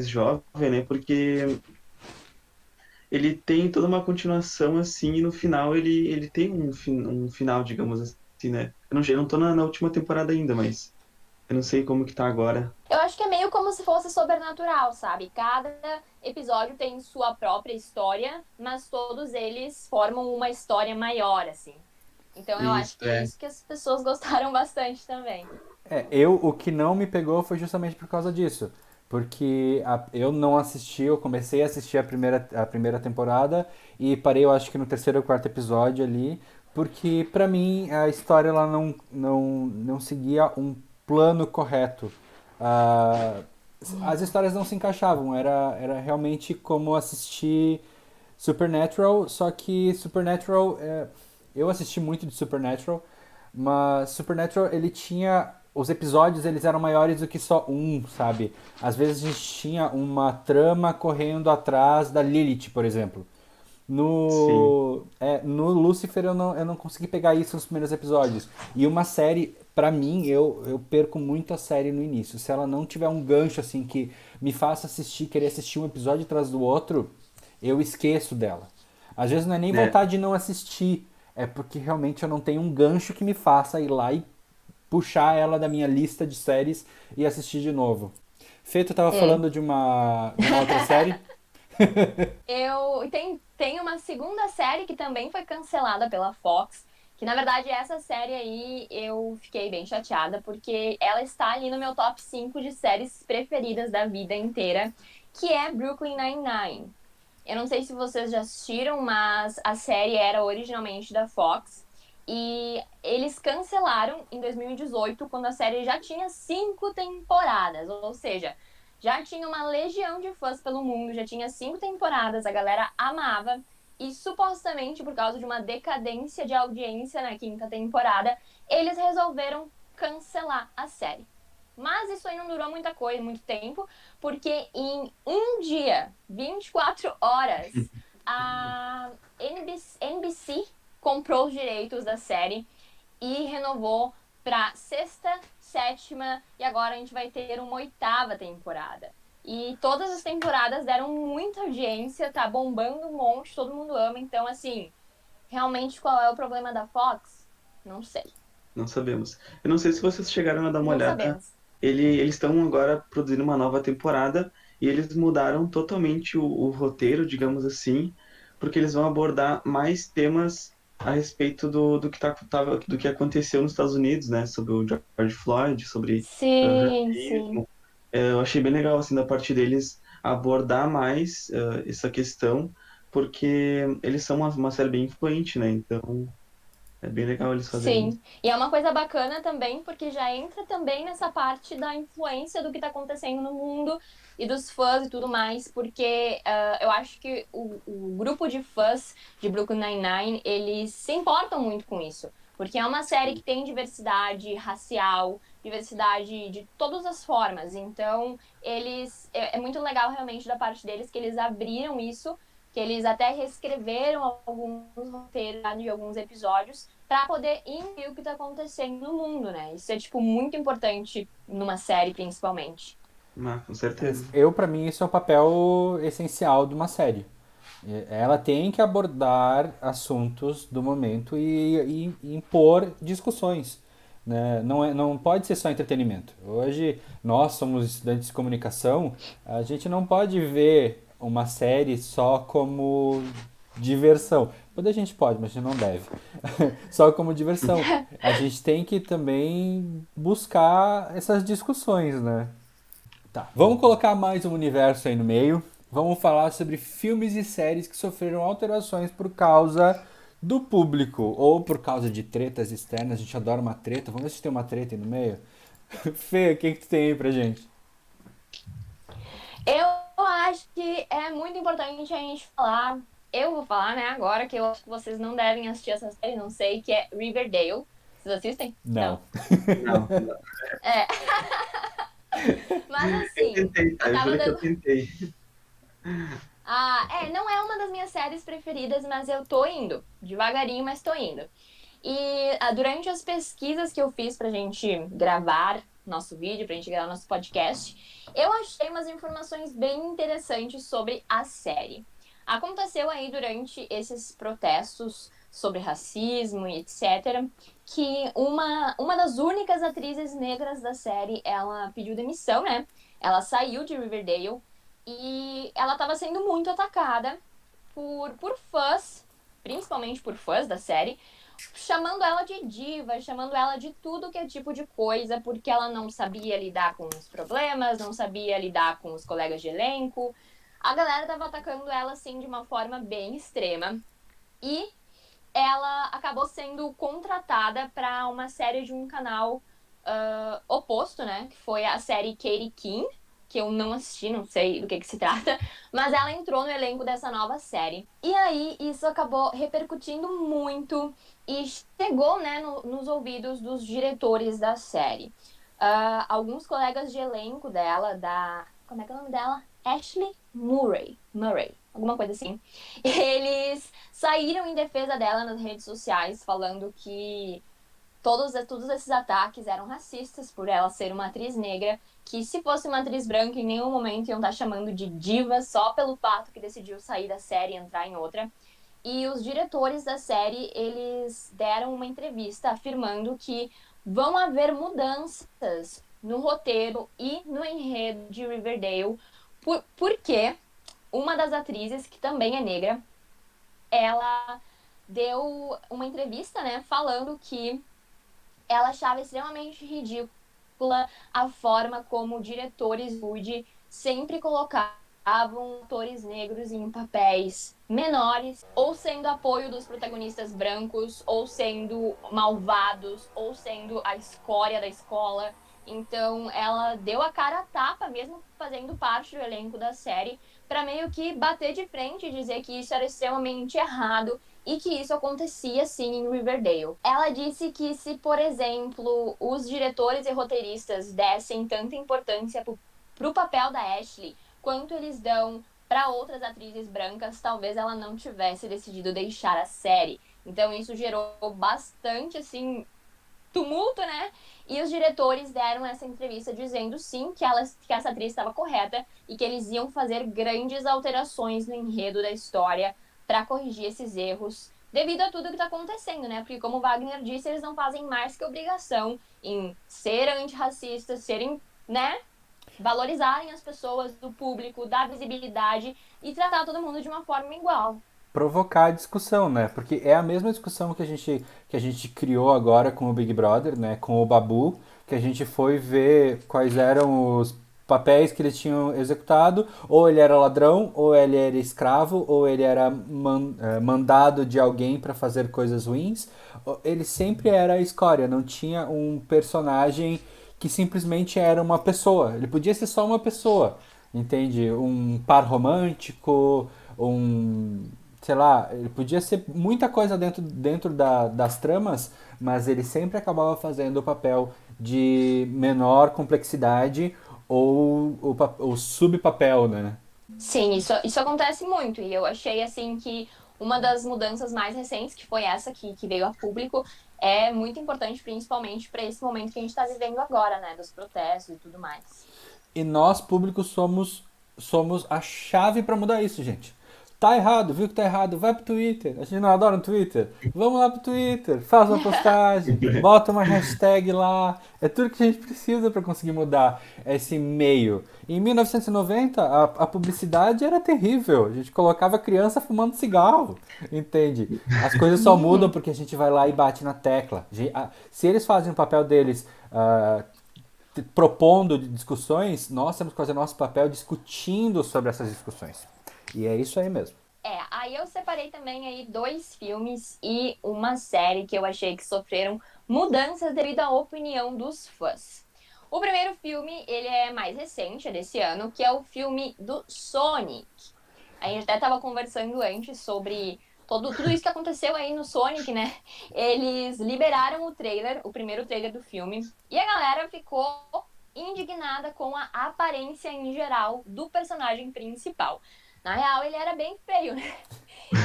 jovem, né? Porque ele tem toda uma continuação, assim, e no final ele tem um final, digamos assim, né? Eu não tô na última temporada ainda, mas eu não sei como que tá agora. Eu acho que é meio como se fosse sobrenatural, sabe? Cada episódio tem sua própria história, mas todos eles formam uma história maior, assim. Então eu acho Isso, que é isso que as pessoas gostaram bastante também. O que não me pegou foi justamente por causa disso. Porque eu não assisti, eu comecei a assistir a primeira temporada e parei, eu acho que no terceiro ou quarto episódio ali, porque pra mim a história ela não seguia um plano correto. Ah, as histórias não se encaixavam, era realmente como assistir Supernatural, só que Supernatural, eu assisti muito de Supernatural, mas Supernatural ele tinha os episódios eles eram maiores do que só um, sabe? Às vezes a gente tinha uma trama correndo atrás da Lilith, por exemplo. sim. No Lucifer eu não consegui pegar isso nos primeiros episódios. E uma série, pra mim, eu perco muito a série no início. Se ela não tiver um gancho assim que me faça querer assistir um episódio atrás do outro, eu esqueço dela. Às vezes não é nem É, vontade de não assistir, é porque realmente eu não tenho um gancho que me faça ir lá e puxar ela da minha lista de séries e assistir de novo. Fê, tu tava É. falando de uma outra série? Tem uma segunda série que também foi cancelada pela Fox, que na verdade essa série aí eu fiquei bem chateada, porque ela está ali no meu top 5 de séries preferidas da vida inteira, que é Brooklyn Nine-Nine. Eu não sei se vocês já assistiram, mas a série era originalmente da Fox. E eles cancelaram em 2018, quando a série já tinha 5 temporadas. Ou seja, já tinha uma legião de fãs pelo mundo, já tinha 5 temporadas, a galera amava. E supostamente, por causa de uma decadência de audiência na quinta temporada, eles resolveram cancelar a série. Mas isso aí não durou muita coisa, muito tempo, porque em um dia, 24 horas, a NBC comprou os direitos da série e renovou para sexta, sétima e agora a gente vai ter uma oitava temporada. E todas as temporadas deram muita audiência, tá bombando um monte, todo mundo ama. Então, assim, realmente qual é o problema da Fox? Não sei. Não sabemos. Eu não sei se vocês chegaram a dar uma Não olhada. sabemos. Eles estão agora produzindo uma nova temporada e eles mudaram totalmente o roteiro, digamos assim, porque eles vão abordar mais temas a respeito do que aconteceu nos Estados Unidos, né? Sobre o George Floyd, sobre Sim, sim. racismo. Eu achei bem legal, assim, da parte deles abordar mais essa questão, porque eles são uma série bem influente, né? Então, é bem legal eles fazerem isso. Sim, e é uma coisa bacana também, porque já entra também nessa parte da influência do que está acontecendo no mundo e dos fãs e tudo mais, porque eu acho que o grupo de fãs de Brooklyn Nine-Nine, eles se importam muito com isso, porque é uma série que tem diversidade racial, diversidade de todas as formas, então é muito legal realmente da parte deles que eles abriram isso, que eles até reescreveram alguns roteiros de alguns episódios para poder entender o que está acontecendo no mundo, né? Isso é, tipo, muito importante numa série, principalmente. Ah, com certeza. Para mim, isso é o papel essencial de uma série. Ela tem que abordar assuntos do momento e impor discussões. Né? Não pode ser só entretenimento. Hoje, nós somos estudantes de comunicação, a gente não pode ver uma série só como diversão. Poder a gente pode, mas a gente não deve. Só como diversão. A gente tem que também buscar essas discussões, né? Tá, vamos colocar mais um universo aí no meio. Vamos falar sobre filmes e séries que sofreram alterações por causa do público ou por causa de tretas externas. A gente adora uma treta. Vamos ver se tem uma treta aí no meio. Fê, o que tu tem aí pra gente? Eu acho que é muito importante a gente falar. Eu vou falar, né, agora, que eu acho que vocês não devem assistir essa série, não sei, que é Riverdale. Vocês assistem? Não. Não. Não, não. É. Mas Eu assim, tentei, tá? eu Eu tava juro que eu dando. tentei. Não é uma das minhas séries preferidas, mas eu tô indo. Devagarinho, mas tô indo. E durante as pesquisas que eu fiz pra gente gravar nosso vídeo, pra gente gravar nosso podcast, eu achei umas informações bem interessantes sobre a série. Aconteceu aí durante esses protestos sobre racismo e etc., que uma das únicas atrizes negras da série, ela pediu demissão, né? Ela saiu de Riverdale e ela estava sendo muito atacada por fãs, principalmente por fãs da série, chamando ela de diva, chamando ela de tudo que é tipo de coisa, porque ela não sabia lidar com os problemas, não sabia lidar com os colegas de elenco. A galera tava atacando ela assim de uma forma bem extrema. E ela acabou sendo contratada para uma série de um canal oposto, né? Que foi a série Katie King, que eu não assisti, não sei do que se trata, mas ela entrou no elenco dessa nova série. E aí isso acabou repercutindo muito e chegou, né, nos ouvidos dos diretores da série. Alguns colegas de elenco dela, como é que é o nome dela? Ashley Murray, alguma coisa assim. Eles saíram em defesa dela nas redes sociais, falando que todos esses ataques eram racistas por ela ser uma atriz negra, que se fosse uma atriz branca em nenhum momento iam estar chamando de diva só pelo fato que decidiu sair da série e entrar em outra. E os diretores da série, eles deram uma entrevista afirmando que vão haver mudanças no roteiro e no enredo de Riverdale, porque uma das atrizes, que também é negra, ela deu uma entrevista, né, falando que ela achava extremamente ridícula a forma como diretores de Hollywood sempre colocavam atores negros em papéis menores, ou sendo apoio dos protagonistas brancos, ou sendo malvados, ou sendo a escória da escola. Então ela deu a cara a tapa, mesmo fazendo parte do elenco da série, para meio que bater de frente e dizer que isso era extremamente errado e que isso acontecia sim em Riverdale. Ela disse que se, por exemplo, os diretores e roteiristas dessem tanta importância pro papel da Ashley quanto eles dão para outras atrizes brancas, talvez ela não tivesse decidido deixar a série. Então isso gerou bastante assim tumulto, né? E os diretores deram essa entrevista dizendo sim que essa atriz estava correta e que eles iam fazer grandes alterações no enredo da história para corrigir esses erros devido a tudo que está acontecendo, né? Porque como o Wagner disse, eles não fazem mais que obrigação em ser antirracistas, serem, né? Valorizarem as pessoas do público, dar visibilidade e tratar todo mundo de uma forma igual. Provocar a discussão, né? Porque é a mesma discussão que a gente criou agora com o Big Brother, né? Com o Babu, que a gente foi ver quais eram os papéis que eles tinham executado, ou ele era ladrão, ou ele era escravo, ou ele era mandado de alguém para fazer coisas ruins. Ele sempre era a escória, não tinha um personagem que simplesmente era uma pessoa. Ele podia ser só uma pessoa, entende? Um par romântico, um, sei lá, ele podia ser muita coisa dentro das tramas, mas ele sempre acabava fazendo o papel de menor complexidade ou o subpapel, né? Sim, isso acontece muito. E eu achei, assim, que uma das mudanças mais recentes, que foi essa que veio a público, é muito importante, principalmente para esse momento que a gente está vivendo agora, né? Dos protestos e tudo mais. E nós, públicos, somos a chave para mudar isso, gente. Tá errado, viu que tá errado? Vai pro Twitter. A gente não adora no Twitter? Vamos lá pro Twitter, faz uma postagem, bota uma hashtag lá. É tudo que a gente precisa para conseguir mudar esse meio. Em 1990, a publicidade era terrível. A gente colocava criança fumando cigarro, entende? As coisas só mudam porque a gente vai lá e bate na tecla. Se eles fazem o papel deles propondo discussões, nós temos que fazer nosso papel discutindo sobre essas discussões. E é isso aí mesmo. Aí eu separei também aí 2 filmes e uma série que eu achei que sofreram mudanças devido à opinião dos fãs. O primeiro filme, ele é mais recente, é desse ano, que é o filme do Sonic. A gente até tava conversando antes sobre tudo isso que aconteceu aí no Sonic, né? Eles liberaram o trailer, o primeiro trailer do filme, e a galera ficou indignada com a aparência em geral do personagem principal. Na real, ele era bem feio, né?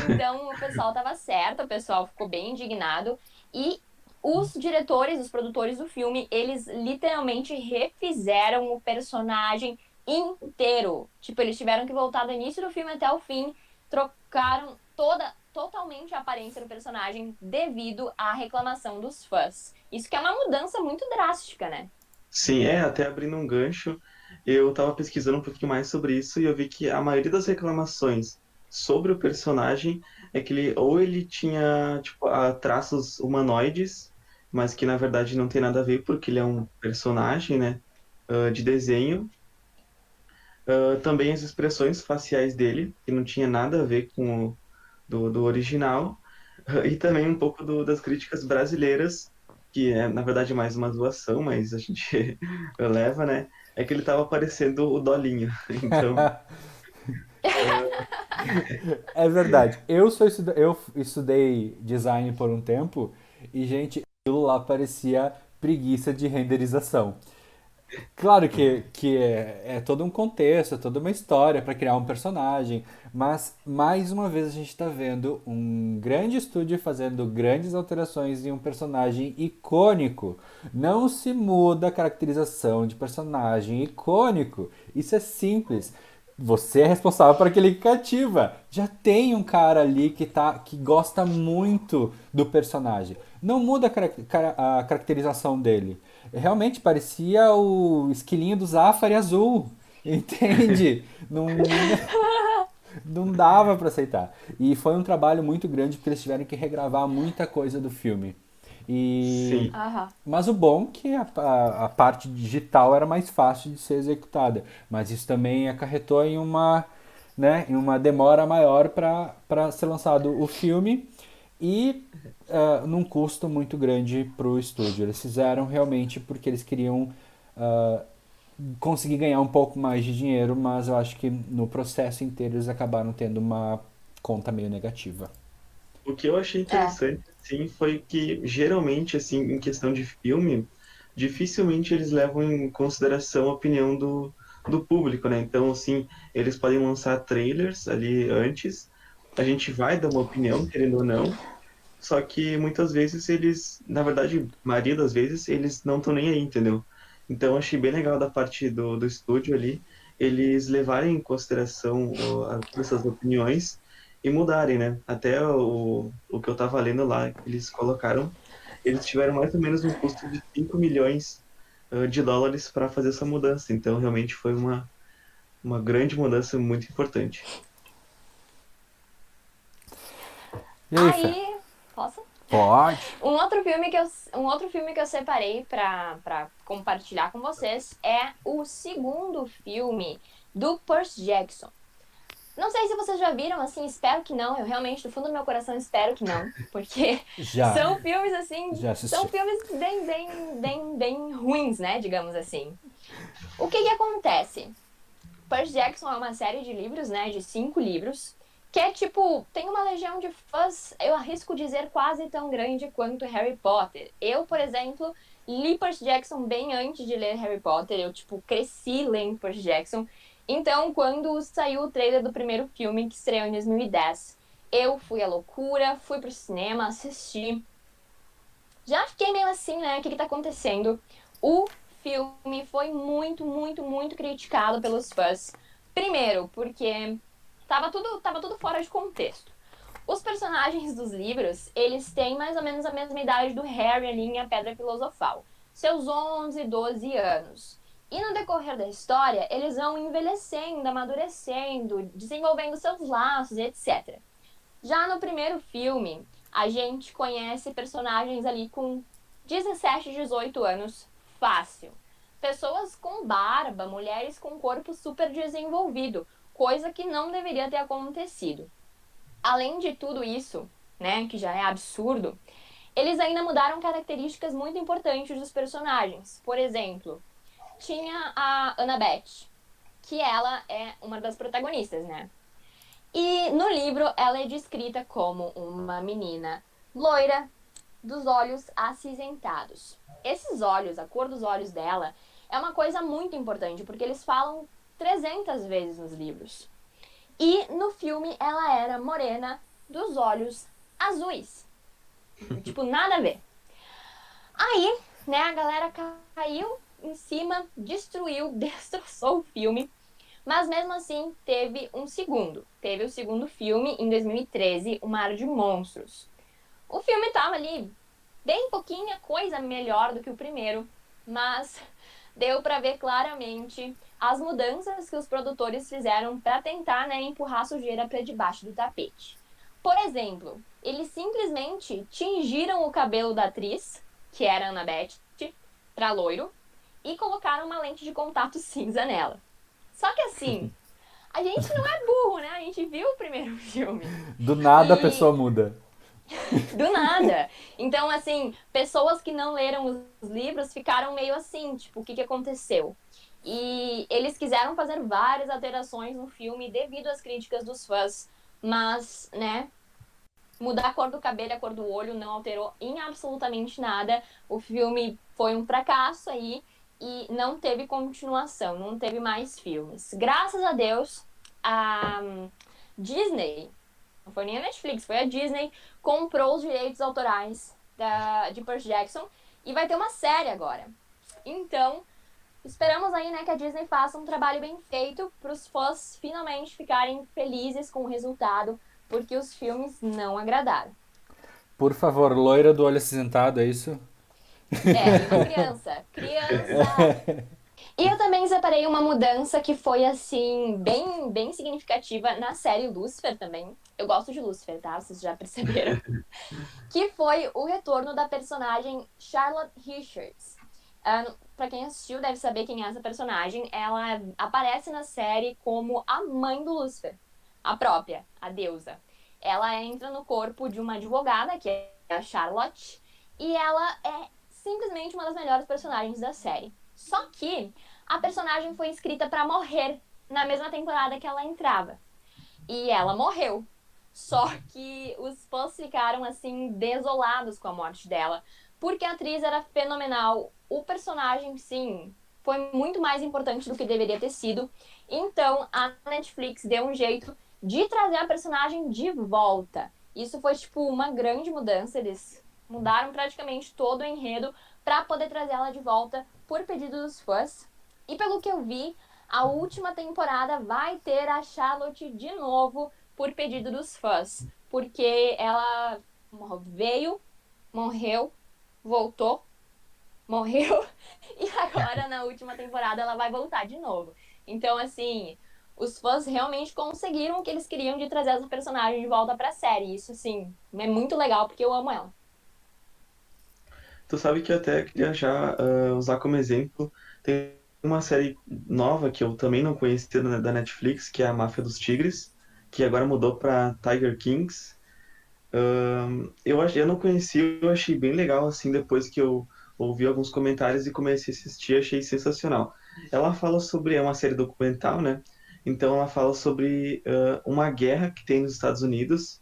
Então o pessoal tava certo, o pessoal ficou bem indignado. E os diretores, os produtores do filme, eles literalmente refizeram o personagem inteiro. Tipo, eles tiveram que voltar do início do filme até o fim, trocaram totalmente a aparência do personagem devido à reclamação dos fãs. Isso que é uma mudança muito drástica, né? Sim, até abrindo um gancho, eu estava pesquisando um pouquinho mais sobre isso e eu vi que a maioria das reclamações sobre o personagem é que ele tinha tipo, traços humanoides, mas que na verdade não tem nada a ver porque ele é um personagem, né, de desenho. Também as expressões faciais dele, que não tinha nada a ver com o do original. E também um pouco das críticas brasileiras, que é, na verdade, mais uma zoação, mas a gente leva, né? É que ele tava parecendo o Dolinho. Então, É verdade. Eu estudei design por um tempo e, gente, aquilo lá parecia preguiça de renderização. Claro que é todo um contexto, é toda uma história para criar um personagem, mas mais uma vez a gente está vendo um grande estúdio fazendo grandes alterações em um personagem icônico. Não se muda a caracterização de personagem icônico. Isso é simples. Você é responsável por aquele que cativa. Já tem um cara ali que gosta muito do personagem. Não muda a caracterização dele. Realmente parecia o esquilinho do Zafari azul. Entende? Não, Não dava pra aceitar. E foi um trabalho muito grande porque eles tiveram que regravar muita coisa do filme. E Sim. Aham. mas o bom é que a parte digital era mais fácil de ser executada, mas isso também acarretou em em uma demora maior para ser lançado o filme e num custo muito grande para o estúdio. Eles fizeram realmente porque eles queriam ah, conseguir ganhar um pouco mais de dinheiro, mas eu acho que no processo inteiro eles acabaram tendo uma conta meio negativa. O que eu achei É. interessante, assim, foi que geralmente, assim, em questão de filme, dificilmente eles levam em consideração a opinião do público, né? Então, assim, eles podem lançar trailers ali antes, a gente vai dar uma opinião, querendo ou não, só que muitas vezes eles, na verdade, maioria das vezes, eles não estão nem aí, entendeu? Então, eu achei bem legal da parte do estúdio ali, eles levarem em consideração essas opiniões e mudarem, né? Até o que eu tava lendo lá, eles colocaram, eles tiveram mais ou menos um custo de 5 milhões de dólares para fazer essa mudança. Então, realmente foi uma grande mudança muito importante. E aí, Fé? Aí, posso? Pode? Um outro filme que eu separei pra compartilhar com vocês é o segundo filme do Percy Jackson. Não sei se vocês já viram, assim, espero que não. Eu realmente, do fundo do meu coração, espero que não. Porque Já, são filmes, assim, já são assisti. filmes bem ruins, né? Digamos assim. O que que acontece? Percy Jackson é uma série de livros, né? De 5 livros. Que é tipo, tem uma legião de fãs, eu arrisco dizer, quase tão grande quanto Harry Potter. Eu, por exemplo, li Percy Jackson bem antes de ler Harry Potter. Eu, tipo, cresci lendo Percy Jackson. Então, quando saiu o trailer do primeiro filme, que estreou em 2010, eu fui à loucura, fui pro cinema, assisti. Já fiquei meio assim, né? O que que tá acontecendo? O filme foi muito criticado pelos fãs. Primeiro, porque tava tudo fora de contexto. Os personagens dos livros, eles têm mais ou menos a mesma idade do Harry ali em A Pedra Filosofal. Seus 11, 12 anos. E no decorrer da história, eles vão envelhecendo, amadurecendo, desenvolvendo seus laços, etc. Já no primeiro filme, a gente conhece personagens ali com 17, 18 anos, fácil. Pessoas com barba, mulheres com corpo super desenvolvido, coisa que não deveria ter acontecido. Além de tudo isso, né, que já é absurdo, eles ainda mudaram características muito importantes dos personagens. Por exemplo, tinha a Annabeth, que ela é uma das protagonistas, né? E no livro ela é descrita como uma menina loira, dos olhos acinzentados. Esses olhos, a cor dos olhos dela, é uma coisa muito importante, porque eles falam 300 vezes nos livros. E no filme ela era morena, dos olhos azuis. Tipo, nada a ver. Aí, né, a galera caiu em cima, destruiu, destroçou o filme. Mas mesmo assim, teve um segundo. Teve o segundo filme, em 2013, O Mar de Monstros. O filme tava ali bem pouquinha coisa melhor do que o primeiro, mas deu pra ver claramente as mudanças que os produtores fizeram pra tentar, né, empurrar a sujeira pra debaixo do tapete. Por exemplo, eles simplesmente tingiram o cabelo da atriz, que era a Annabeth, pra loiro, e colocaram uma lente de contato cinza nela. Só que assim, a gente não é burro, né? A gente viu o primeiro filme. Do nada a pessoa E muda. do nada. Então, assim, pessoas que não leram os livros ficaram meio assim, tipo, o que que aconteceu? E eles quiseram fazer várias alterações no filme devido às críticas dos fãs, mas, né, mudar a cor do cabelo e a cor do olho não alterou em absolutamente nada. O filme foi um fracasso aí e não teve continuação, não teve mais filmes. Graças a Deus, a Disney, não foi nem a Netflix, foi a Disney, comprou os direitos autorais de Percy Jackson e vai ter uma série agora. Então, esperamos aí, né, que a Disney faça um trabalho bem feito para os fãs finalmente ficarem felizes com o resultado, porque os filmes não agradaram. Por favor, loira do olho acinzentado, é isso? É, e uma criança. Criança! E eu também separei uma mudança que foi, assim, bem significativa na série Lucifer também. Eu gosto de Lucifer, tá? Vocês já perceberam. Que foi o retorno da personagem Charlotte Richards. Pra quem assistiu, deve saber quem é essa personagem. Ela aparece na série como a mãe do Lucifer. A própria, a deusa. Ela entra no corpo de uma advogada, que é a Charlotte, e ela é simplesmente uma das melhores personagens da série. Só que a personagem foi escrita pra morrer na mesma temporada que ela entrava. E ela morreu. Só que os fãs ficaram, assim, desolados com a morte dela. Porque a atriz era fenomenal. O personagem, sim, foi muito mais importante do que deveria ter sido. Então, a Netflix deu um jeito de trazer a personagem de volta. Isso foi, tipo, uma grande mudança. Eles mudaram praticamente todo o enredo para poder trazer ela de volta por pedido dos fãs. E pelo que eu vi, a última temporada vai ter a Charlotte de novo por pedido dos fãs. Porque ela veio, morreu, voltou, morreu e agora na última temporada ela vai voltar de novo. Então, assim, os fãs realmente conseguiram o que eles queriam de trazer essa personagem de volta pra série. Isso, assim, é muito legal porque eu amo ela. Tu sabe que eu até queria já usar como exemplo, tem uma série nova que eu também não conhecia da Netflix, que é a Máfia dos Tigres, que agora mudou para Tiger Kings. Eu não conhecia, eu achei bem legal, assim, depois que eu ouvi alguns comentários e comecei a assistir, achei sensacional. Ela fala sobre, é uma série documental, né? Então ela fala sobre uma guerra que tem nos Estados Unidos,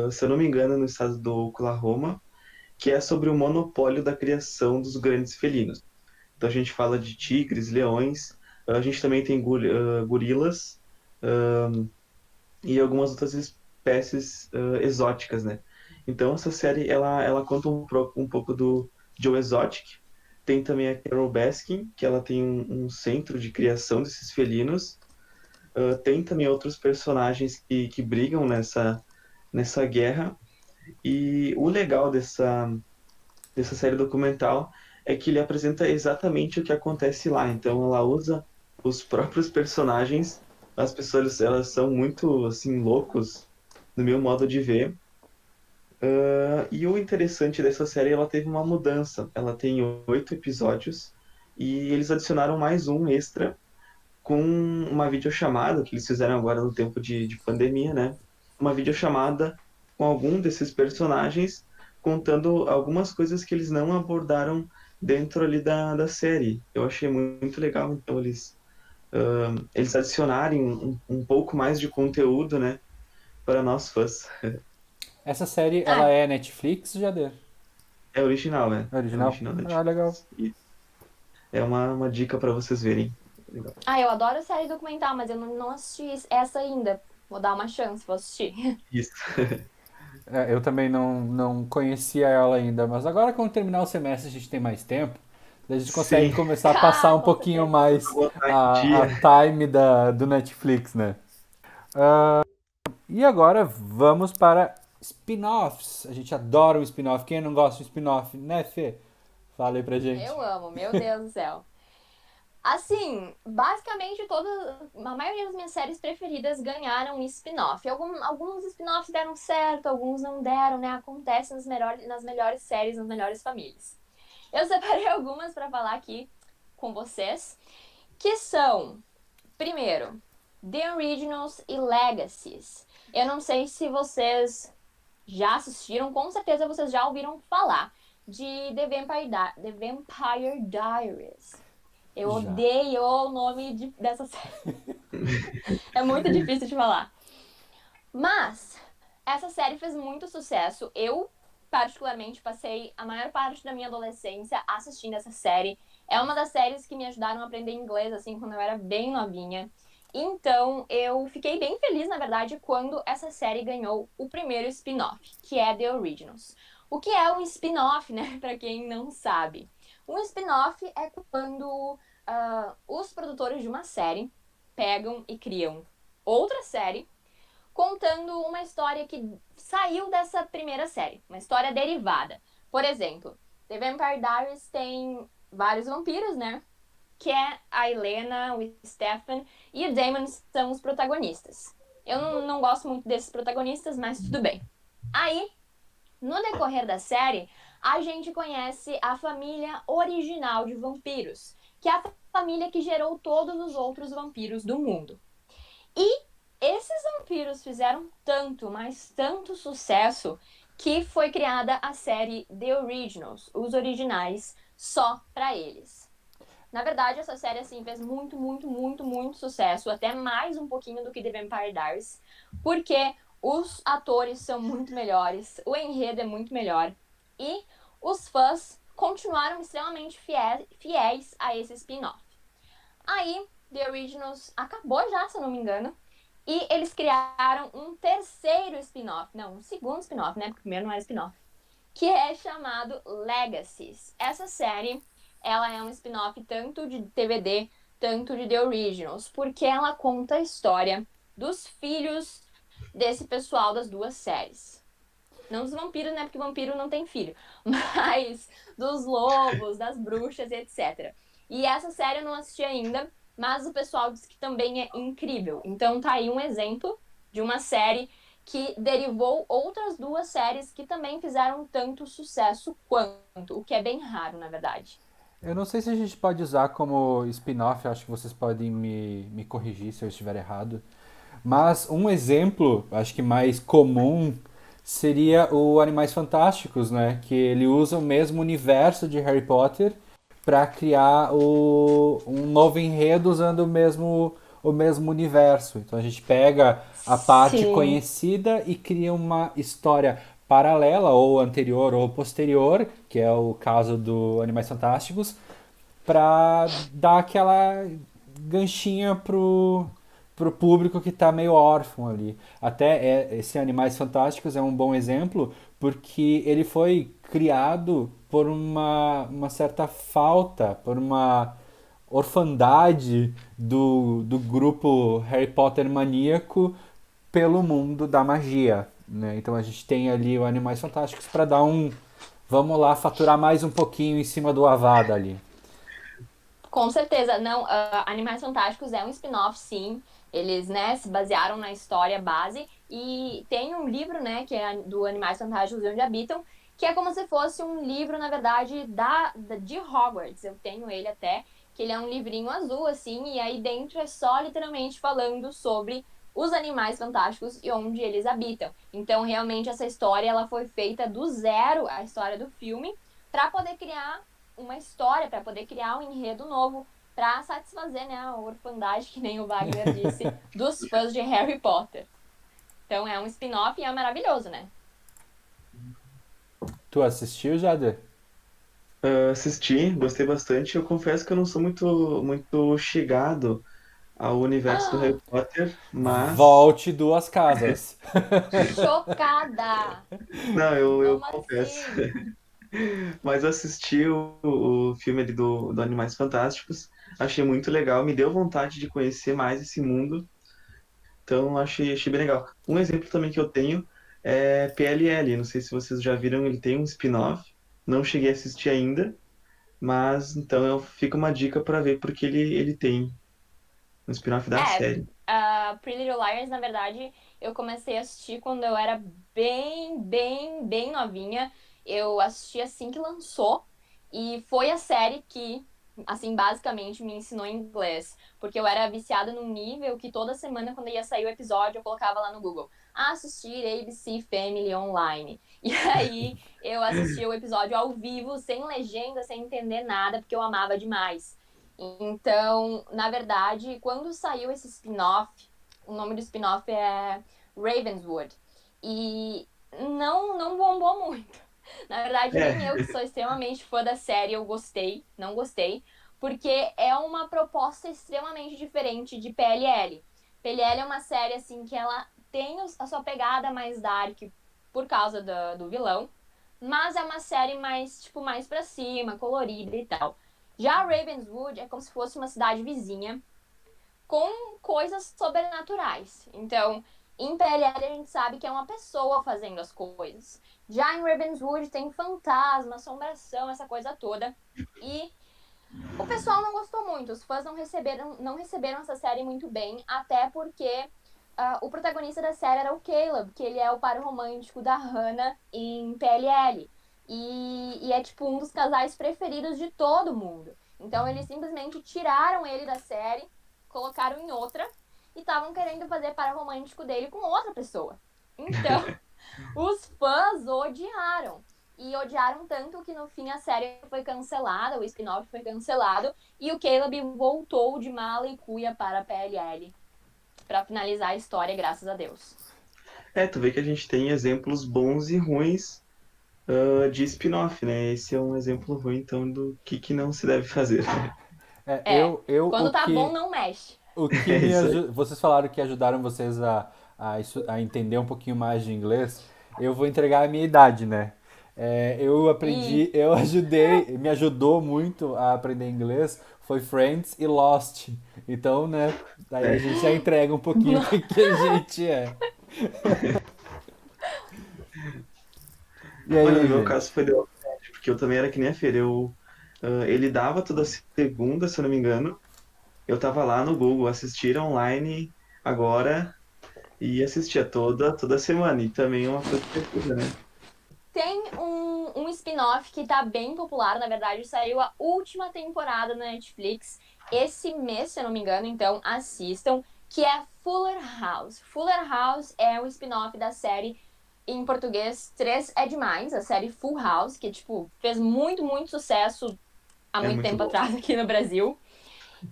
se eu não me engano, no estado do Oklahoma, que é sobre o monopólio da criação dos grandes felinos. Então a gente fala de tigres, leões, a gente também tem gorilas, e algumas outras espécies exóticas, né? Então essa série ela conta um pouco do Joe Exotic. Tem também a Carol Baskin, que ela tem um centro de criação desses felinos. Tem também outros personagens que brigam nessa guerra. E o legal dessa série documental é que ele apresenta exatamente o que acontece lá. Então ela usa os próprios personagens, as pessoas elas são muito assim loucos no meu modo de ver. E o interessante dessa série, ela teve uma mudança. Ela tem 8 episódios e eles adicionaram mais um extra com uma videochamada que eles fizeram agora no tempo de pandemia, né? Uma videochamada com algum desses personagens contando algumas coisas que eles não abordaram dentro ali da série. Eu achei muito legal, então eles adicionarem um pouco mais de conteúdo, né, para nós fãs. Essa série, ela Ah, é Netflix, Jader? É original, né? É É original? original Ah, legal. Netflix. E é uma dica para vocês verem. Legal. eu adoro série documental, mas eu não assisti essa ainda. Vou dar uma chance, vou assistir. Isso. É, eu também não conhecia ela ainda, mas agora quando terminar o semestre a gente tem mais tempo, daí a gente consegue Sim, começar a passar um Com pouquinho certeza. mais botar em a dia. time do Netflix, né? E agora vamos para spin-offs. A gente adora um spin-off. Quem não gosta de um spin-off, né, Fê? Fala aí pra gente. Eu amo, meu Deus do céu. Assim, basicamente a maioria das minhas séries preferidas ganharam um spin-off. Alguns spin-offs deram certo, alguns não deram, né? Acontece nas melhores séries, nas melhores famílias. Eu separei algumas para falar aqui com vocês, que são, primeiro, The Originals e Legacies. Eu não sei se vocês já assistiram, com certeza vocês já ouviram falar de The Vampire Diaries. Eu Já. odeio o nome dessa série. É muito difícil de falar. Mas essa série fez muito sucesso. Eu, particularmente, passei a maior parte da minha adolescência assistindo essa série. É uma das séries que me ajudaram a aprender inglês, assim, quando eu era bem novinha. Então, eu fiquei bem feliz, na verdade, quando essa série ganhou o primeiro spin-off, que é The Originals. O que é um spin-off, né? Pra quem não sabe. Um spin-off é quando os produtores de uma série pegam e criam outra série contando uma história que saiu dessa primeira série, uma história derivada. Por exemplo, The Vampire Diaries tem vários vampiros, né? que é a Helena, o Stefan e o Damon são os protagonistas. Eu não gosto muito desses protagonistas, mas tudo bem. Aí, no decorrer da série, a gente conhece a família original de vampiros, que é a família que gerou todos os outros vampiros do mundo. E esses vampiros fizeram tanto, mas tanto sucesso, que foi criada a série The Originals, os originais, só pra eles. Na verdade, essa série assim fez muito, muito, muito, muito sucesso, até mais um pouquinho do que The Vampire Diaries, porque os atores são muito melhores, o enredo é muito melhor e os fãs continuaram extremamente fiéis a esse spin-off. Aí, The Originals acabou já, se eu não me engano, e eles criaram um terceiro spin-off, não, um segundo spin-off, né, porque o primeiro não era spin-off, que é chamado Legacies. Essa série, ela é um spin-off tanto de DVD, tanto de The Originals, porque ela conta a história dos filhos desse pessoal das duas séries. Não dos vampiros, né, porque vampiro não tem filho, mas dos lobos, das bruxas, etc. E essa série eu não assisti ainda, mas o pessoal diz que também é incrível. Então tá aí um exemplo de uma série que derivou outras duas séries que também fizeram tanto sucesso quanto, o que é bem raro, na verdade. Eu não sei se a gente pode usar como spin-off, acho que vocês podem me corrigir se eu estiver errado. Mas um exemplo, acho que mais comum, seria o Animais Fantásticos, né? Que ele usa o mesmo universo de Harry Potter para criar um novo enredo usando o mesmo universo. Então a gente pega a parte Sim. conhecida e cria uma história paralela, ou anterior ou posterior, que é o caso do Animais Fantásticos, para dar aquela ganchinha pro público que tá meio órfão ali. Até esse Animais Fantásticos é um bom exemplo porque ele foi criado por uma certa falta, por uma orfandade do grupo Harry Potter maníaco pelo mundo da magia, né? Então a gente tem ali o Animais Fantásticos para dar um, vamos lá, faturar mais um pouquinho em cima do Avada ali. Com certeza, não, Animais Fantásticos é um spin-off, sim. Eles, né, se basearam na história base e tem um livro, né, que é do Animais Fantásticos e Onde Habitam, que é como se fosse um livro, na verdade, de Hogwarts. Eu tenho ele até, que ele é um livrinho azul, assim, e aí dentro é só literalmente falando sobre os animais fantásticos e onde eles habitam. Então, realmente, essa história ela foi feita do zero, a história do filme, para poder criar uma história, para poder criar um enredo novo, para satisfazer, né, a orfandade, que nem o Wagner disse, dos fãs de Harry Potter. Então é um spin-off e é maravilhoso, né? Tu assistiu, Jader? Assisti, gostei bastante. Eu confesso que eu não sou muito chegado ao universo do Harry Potter, mas Volte duas casas. Chocada! não, eu Como confesso. assim? Mas eu assisti o filme ali do Animais Fantásticos, achei muito legal, me deu vontade de conhecer mais esse mundo, então achei bem legal. Um exemplo também que eu tenho é PLL, não sei se vocês já viram, ele tem um spin-off, não cheguei a assistir ainda, mas então fica uma dica para ver porque ele tem um spin-off da É, série. Pretty Little Liars, na verdade, eu comecei a assistir quando eu era bem, bem, bem novinha. Eu assisti assim que lançou. E foi a série que, assim, basicamente me ensinou inglês. Porque eu era viciada num nível que toda semana, quando ia sair o episódio, eu colocava lá no Google: assistir ABC Family Online. E aí eu assistia o episódio ao vivo, sem legenda, sem entender nada, porque eu amava demais. Então, na verdade, quando saiu esse spin-off, o nome do spin-off é Ravenswood. E não bombou muito. Na verdade, nem eu, É, que sou extremamente fã da série, eu gostei, não gostei, porque é uma proposta extremamente diferente de PLL. PLL é uma série, assim, que ela tem a sua pegada mais dark por causa do vilão, mas é uma série mais, tipo, mais pra cima, colorida e tal. Já Ravenswood é como se fosse uma cidade vizinha com coisas sobrenaturais. Então, em PLL a gente sabe que é uma pessoa fazendo as coisas. Já em Ravenswood tem fantasma, assombração, essa coisa toda. E O pessoal não gostou muito, os fãs não receberam essa série muito bem, até porque o protagonista da série era o Caleb, que ele é o par romântico da Hannah em PLL. E é tipo um dos casais preferidos de todo mundo. Então eles simplesmente tiraram ele da série, colocaram em outra e estavam querendo fazer par romântico dele com outra pessoa. Então, os fãs odiaram. E odiaram tanto que no fim a série foi cancelada, o spin-off foi cancelado, e o Caleb voltou de mala e cuia para a PLL para finalizar a história, graças a Deus. Tu vê que a gente tem exemplos bons e ruins de spin-off, né? Esse é um exemplo ruim, então, do que não se deve fazer. É, É, o quando tá bom, que, não mexe. o que É me isso aí. ajuda. Vocês falaram que ajudaram vocês a entender um pouquinho mais de inglês. Eu vou entregar a minha idade, né? Eu E aprendi, me ajudou muito a aprender inglês. Foi Friends e Lost. Então, né? Daí a É. gente já entrega um pouquinho o que, que a gente é. E Olha, aí, no meu gente? caso foi The Walking Dead, porque eu também era que nem a Fer. Ele dava toda segunda, se eu não me engano. Eu tava lá no Google, assistir online agora e assistia toda semana. E também é uma coisa que ajuda, né? tem um spin-off que tá bem popular, na verdade, saiu a última temporada na Netflix esse mês, se eu não me engano, então assistam, que é Fuller House. Fuller House é um spin-off da série em português 3 é Demais, a série Full House, que, tipo, fez muito, muito sucesso há É muito muito tempo bom. atrás aqui no Brasil.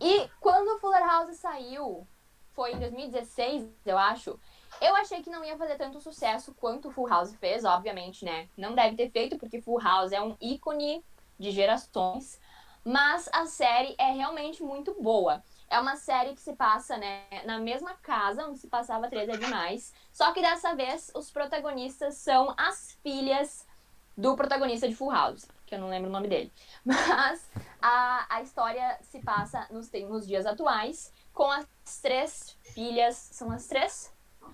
E quando o Fuller House saiu, foi em 2016, eu acho, eu achei que não ia fazer tanto sucesso quanto o Full House fez, obviamente, né? Não deve ter feito, porque Full House é um ícone de gerações, mas a série é realmente muito boa. É uma série que se passa, né, na mesma casa onde se passava 13 é Demais, só que dessa vez os protagonistas são as filhas do protagonista de Full House, que eu não lembro o nome dele. Mas a história se passa nos dias atuais, com as três filhas. São as três?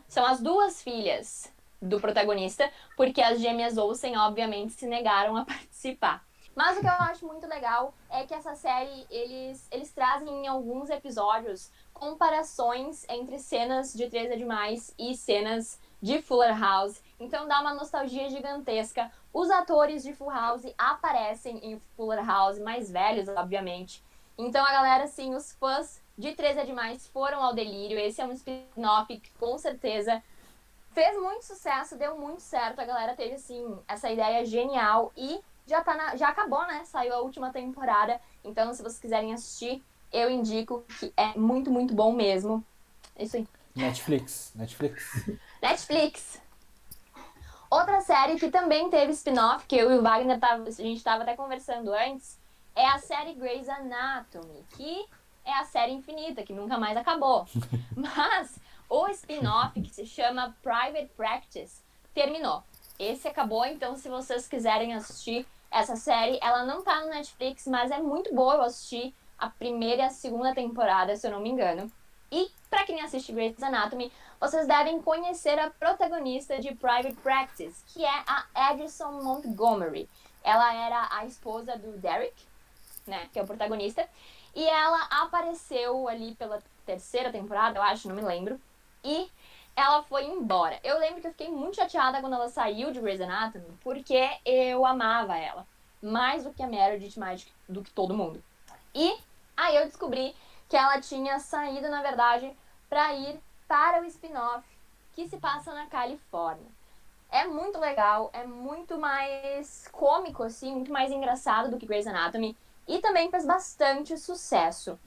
São as duas filhas do protagonista, porque as gêmeas Olsen, obviamente, se negaram a participar. Mas o que eu acho muito legal é que essa série, eles trazem em alguns episódios comparações entre cenas de 3 é Demais e cenas de Fuller House. Então dá uma nostalgia gigantesca. Os atores de Full House aparecem em Fuller House, mais velhos, obviamente. Então a galera, assim, os fãs de 3 é Demais foram ao delírio. Esse é um spin-off que com certeza fez muito sucesso, deu muito certo. A galera teve, assim, essa ideia genial e já acabou, né? Saiu a última temporada. Então, se vocês quiserem assistir, eu indico que é muito, muito bom mesmo. É isso aí. Netflix. Netflix. Netflix. Outra série que também teve spin-off, que eu e o Wagner a gente estava até conversando antes, é a série Grey's Anatomy, que é a série infinita, que nunca mais acabou. Mas o spin-off, que se chama Private Practice, terminou. Esse acabou, então se vocês quiserem assistir essa série, ela não tá no Netflix, mas é muito boa. Eu assisti a primeira e a segunda temporada, se eu não me engano. E para quem assiste Grey's Anatomy, vocês devem conhecer a protagonista de Private Practice, que é a Addison Montgomery. Ela era a esposa do Derek, né, que é o protagonista, e ela apareceu ali pela terceira temporada, eu acho, não me lembro, e ela foi embora. Eu lembro que eu fiquei muito chateada quando ela saiu de Grey's Anatomy, porque eu amava ela, mais do que a Meredith, mais do que todo mundo. E aí eu descobri que ela tinha saído, na verdade, para ir para o spin-off que se passa na Califórnia. É muito legal, é muito mais cômico, assim, muito mais engraçado do que Grey's Anatomy. E também fez bastante sucesso.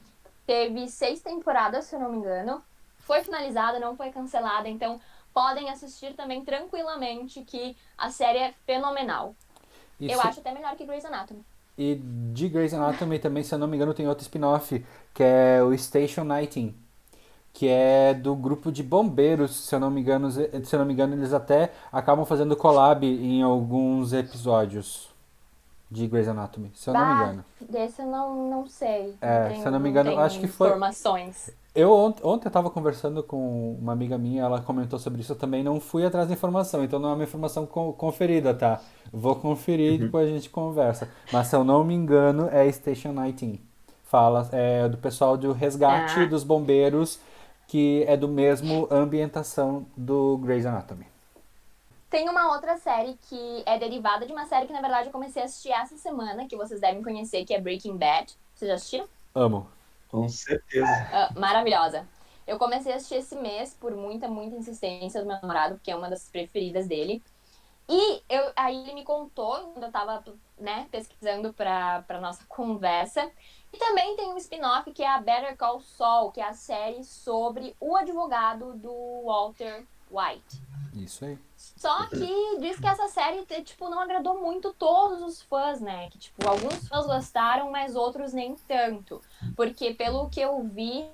Teve 6 temporadas, se eu não me engano. Foi finalizada, não foi cancelada, então podem assistir também tranquilamente, que a série é fenomenal. Eu Isso, acho até melhor que Grey's Anatomy. e de Grey's Anatomy também, se eu não me engano, tem outro spin-off, que é o Station 19, que é do grupo de bombeiros, se eu não me engano, eles até acabam fazendo collab em alguns episódios de Grey's Anatomy, se eu não me Bah, engano. desse eu não sei, Se eu não me não engano, acho tenho que foi. informações. Ontem eu tava conversando com uma amiga minha, ela comentou sobre isso, eu também não fui atrás da informação, então não é uma informação conferida, tá? Vou conferir e Uhum. depois a gente conversa. Mas se eu não me engano, é Station 19. Fala do pessoal do resgate Ah, dos bombeiros, que é do mesmo ambientação do Grey's Anatomy. tem uma outra série que é derivada de uma série que, na verdade, eu comecei a assistir essa semana, que vocês devem conhecer, que é Breaking Bad. Vocês já assistiram? Amo. Com certeza. Maravilhosa. Eu comecei a assistir esse mês por muita, muita insistência do meu namorado, porque é uma das preferidas dele. E aí ele me contou, quando eu tava, né, pesquisando pra nossa conversa. E também tem um spin-off que é a Better Call Saul, que é a série sobre o advogado do Walter White. Isso aí. Só que diz que essa série, tipo, não agradou muito todos os fãs, né? Que, tipo, alguns fãs gostaram, mas outros nem tanto. Porque, pelo que eu vi,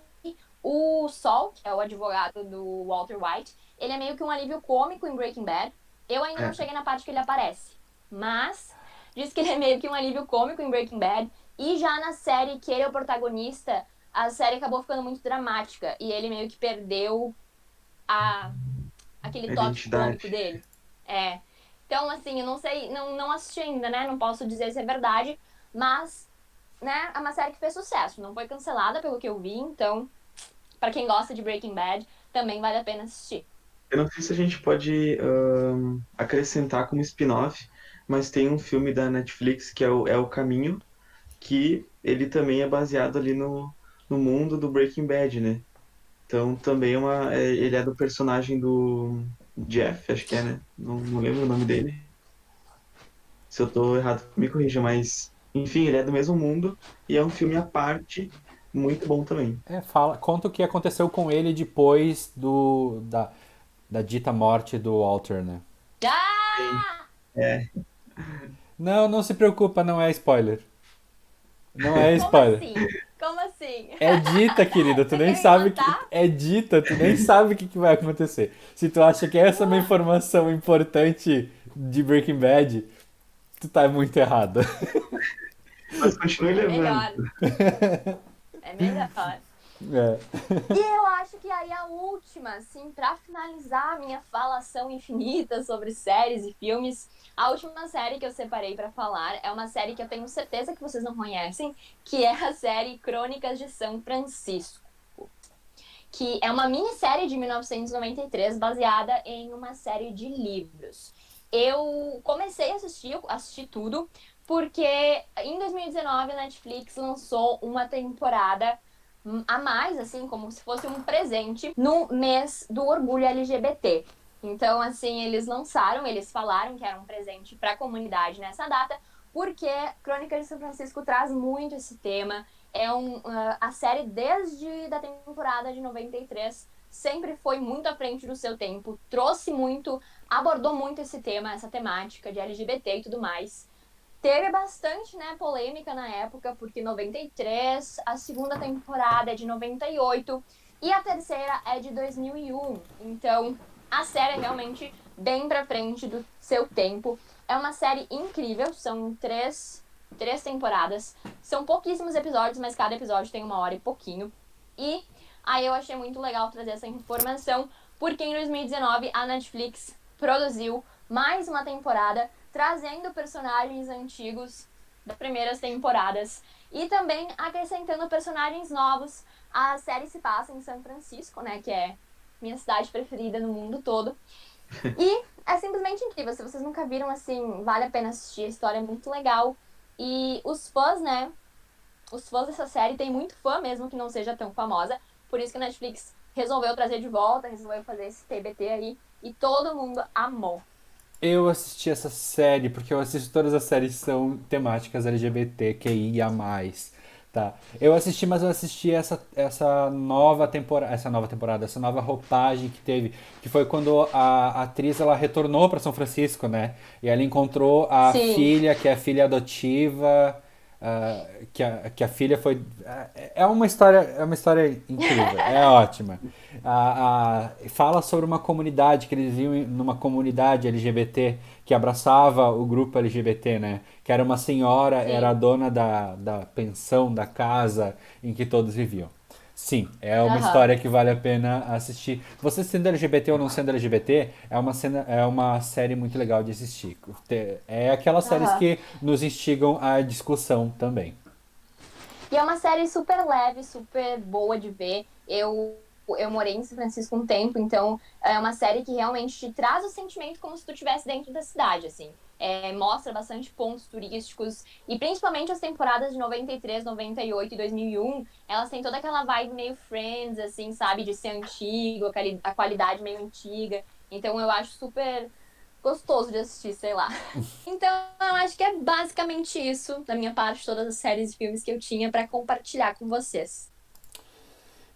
o Saul, que é o advogado do Walter White, ele é meio que um alívio cômico em Breaking Bad. Eu ainda não É, cheguei na parte que ele aparece. Mas diz que ele é meio que um alívio cômico em Breaking Bad. E já na série que ele é o protagonista, a série acabou ficando muito dramática. E ele meio que perdeu a aquele a toque cômico identidade. dele. É. Então, assim, eu não sei, não assisti ainda, né? Não posso dizer se é verdade, mas, né, é uma série que fez sucesso. Não foi cancelada pelo que eu vi, então, pra quem gosta de Breaking Bad, também vale a pena assistir. Eu não sei se a gente pode acrescentar como spin-off, mas tem um filme da Netflix que é o Caminho, que ele também é baseado ali no mundo do Breaking Bad, né? Então também ele é do personagem do Jeff, acho que é, né? Não lembro o nome dele. Se eu tô errado, me corrija, mas enfim, ele é do mesmo mundo e é um filme à parte, muito bom também. Conta o que aconteceu com ele depois da dita morte do Walter, né? Sim. Ah! É, Não, não se preocupa, não é spoiler. Não é Como spoiler. assim? Como assim? É dita, querida, tu Você nem quer me sabe que. matar? É dita, tu nem sabe o que vai acontecer. Se tu acha que essa é uma informação importante de Breaking Bad, tu tá muito errada. mas continue É levando. melhor. É melhor. É. E eu acho que aí a última, assim, pra finalizar a minha falação infinita sobre séries e filmes, a última série que eu separei pra falar é uma série que eu tenho certeza que vocês não conhecem, que é a série Crônicas de São Francisco, que é uma minissérie de 1993 baseada em uma série de livros. Eu comecei a assisti tudo, porque em 2019 a Netflix lançou uma temporada a mais, assim, como se fosse um presente no mês do orgulho LGBT. Então, assim, eles falaram que era um presente para a comunidade nessa data, porque Crônica de São Francisco traz muito esse tema. A série, desde da temporada de 93, sempre foi muito à frente do seu tempo, trouxe muito, abordou muito esse tema, essa temática de LGBT e tudo mais. Teve bastante, né, polêmica na época, porque 93, a segunda temporada é de 98 e a terceira é de 2001. Então, a série é realmente bem pra frente do seu tempo. É uma série incrível, são três temporadas. São pouquíssimos episódios, mas cada episódio tem 1 hora e pouquinho. E aí eu achei muito legal trazer essa informação, porque em 2019 a Netflix produziu mais uma temporada trazendo personagens antigos das primeiras temporadas e também acrescentando personagens novos. A série se passa em São Francisco, né, que é minha cidade preferida no mundo todo. E é simplesmente incrível. Se vocês nunca viram, assim, vale a pena assistir. A história é muito legal. E os fãs, né, os fãs dessa série, tem muito fã mesmo que não seja tão famosa. Por isso que a Netflix resolveu trazer de volta, resolveu fazer esse TBT aí. E todo mundo amou. Eu assisti essa série porque eu assisto todas as séries que são temáticas LGBTQIA+, tá? Eu assisti, mas eu assisti essa nova roupagem que teve, que foi quando a atriz ela retornou para São Francisco, né? E ela encontrou a Sim. filha, que é a filha adotiva, que a filha foi. É uma história incrível, é ótima. Fala sobre uma comunidade que eles viviam numa comunidade LGBT que abraçava o grupo LGBT, né? Que era uma senhora, era a Sim. dona da pensão, da casa em que todos viviam. Sim, é uma Aham. história que vale a pena assistir. Você sendo LGBT ou não sendo LGBT, é uma série muito legal de assistir. É aquelas séries Aham. que nos instigam à discussão também. E é uma série super leve, super boa de ver. Eu morei em São Francisco um tempo, então é uma série que realmente te traz o sentimento como se tu estivesse dentro da cidade, assim. Mostra bastante pontos turísticos e principalmente as temporadas de 93, 98 e 2001, elas têm toda aquela vibe meio Friends, assim, sabe? De ser antigo, a qualidade meio antiga. Então eu acho super gostoso de assistir, sei lá. Então eu acho que é basicamente isso da minha parte, todas as séries e filmes que eu tinha pra compartilhar com vocês.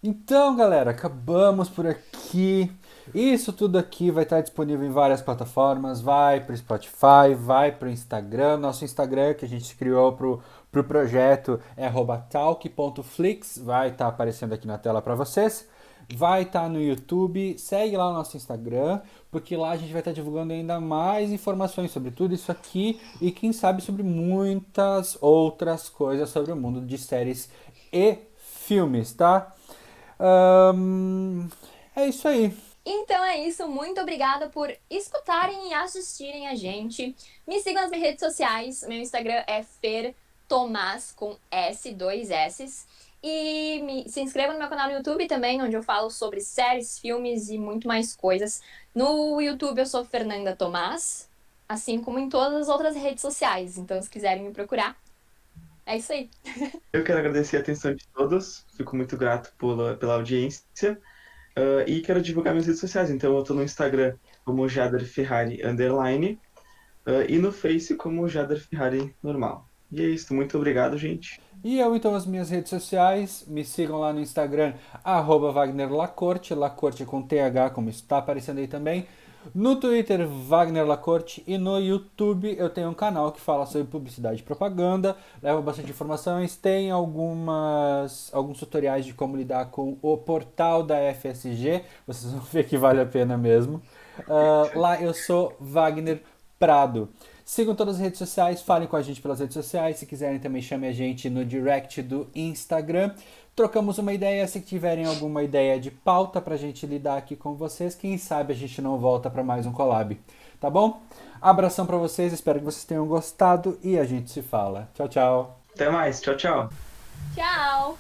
Então, galera, acabamos por aqui. Isso tudo aqui vai estar disponível em várias plataformas. Vai para o Spotify, vai para o Instagram. Nosso Instagram que a gente criou pro projeto é @talk.flix. Vai estar aparecendo aqui na tela para vocês. Vai estar no YouTube. Segue lá o nosso Instagram, porque lá a gente vai estar divulgando ainda mais informações sobre tudo isso aqui e quem sabe sobre muitas outras coisas sobre o mundo de séries e filmes, tá? Ahn, é isso aí. Então é isso, muito obrigada por escutarem e assistirem a gente. Me sigam nas minhas redes sociais, meu Instagram é fertomás com S, dois S's. E se inscreva no meu canal no YouTube também, onde eu falo sobre séries, filmes e muito mais coisas. No YouTube eu sou Fernanda Tomás, assim como em todas as outras redes sociais. Então, se quiserem me procurar, é isso aí. Eu quero agradecer a atenção de todos, fico muito grato pela audiência. E quero divulgar minhas redes sociais. Então, eu estou no Instagram como Jader Ferrari _, e no Face como Jader Ferrari normal. E é isso. Muito obrigado, gente. E eu, então, as minhas redes sociais, me sigam lá no Instagram, @WagnerLacorte, Lacorte com TH, como está aparecendo aí também. No Twitter, Wagner Lacorte, e no YouTube eu tenho um canal que fala sobre publicidade e propaganda, leva bastante informações, tem alguns tutoriais de como lidar com o portal da FSG, vocês vão ver que vale a pena mesmo. Lá eu sou Wagner Prado. Sigam todas as redes sociais, falem com a gente pelas redes sociais. Se quiserem também chame a gente no direct do Instagram. Trocamos uma ideia, se tiverem alguma ideia de pauta pra gente lidar aqui com vocês, quem sabe a gente não volta para mais um collab, tá bom? Abração pra vocês, espero que vocês tenham gostado e a gente se fala. Tchau, tchau. Até mais. Tchau, tchau. Tchau!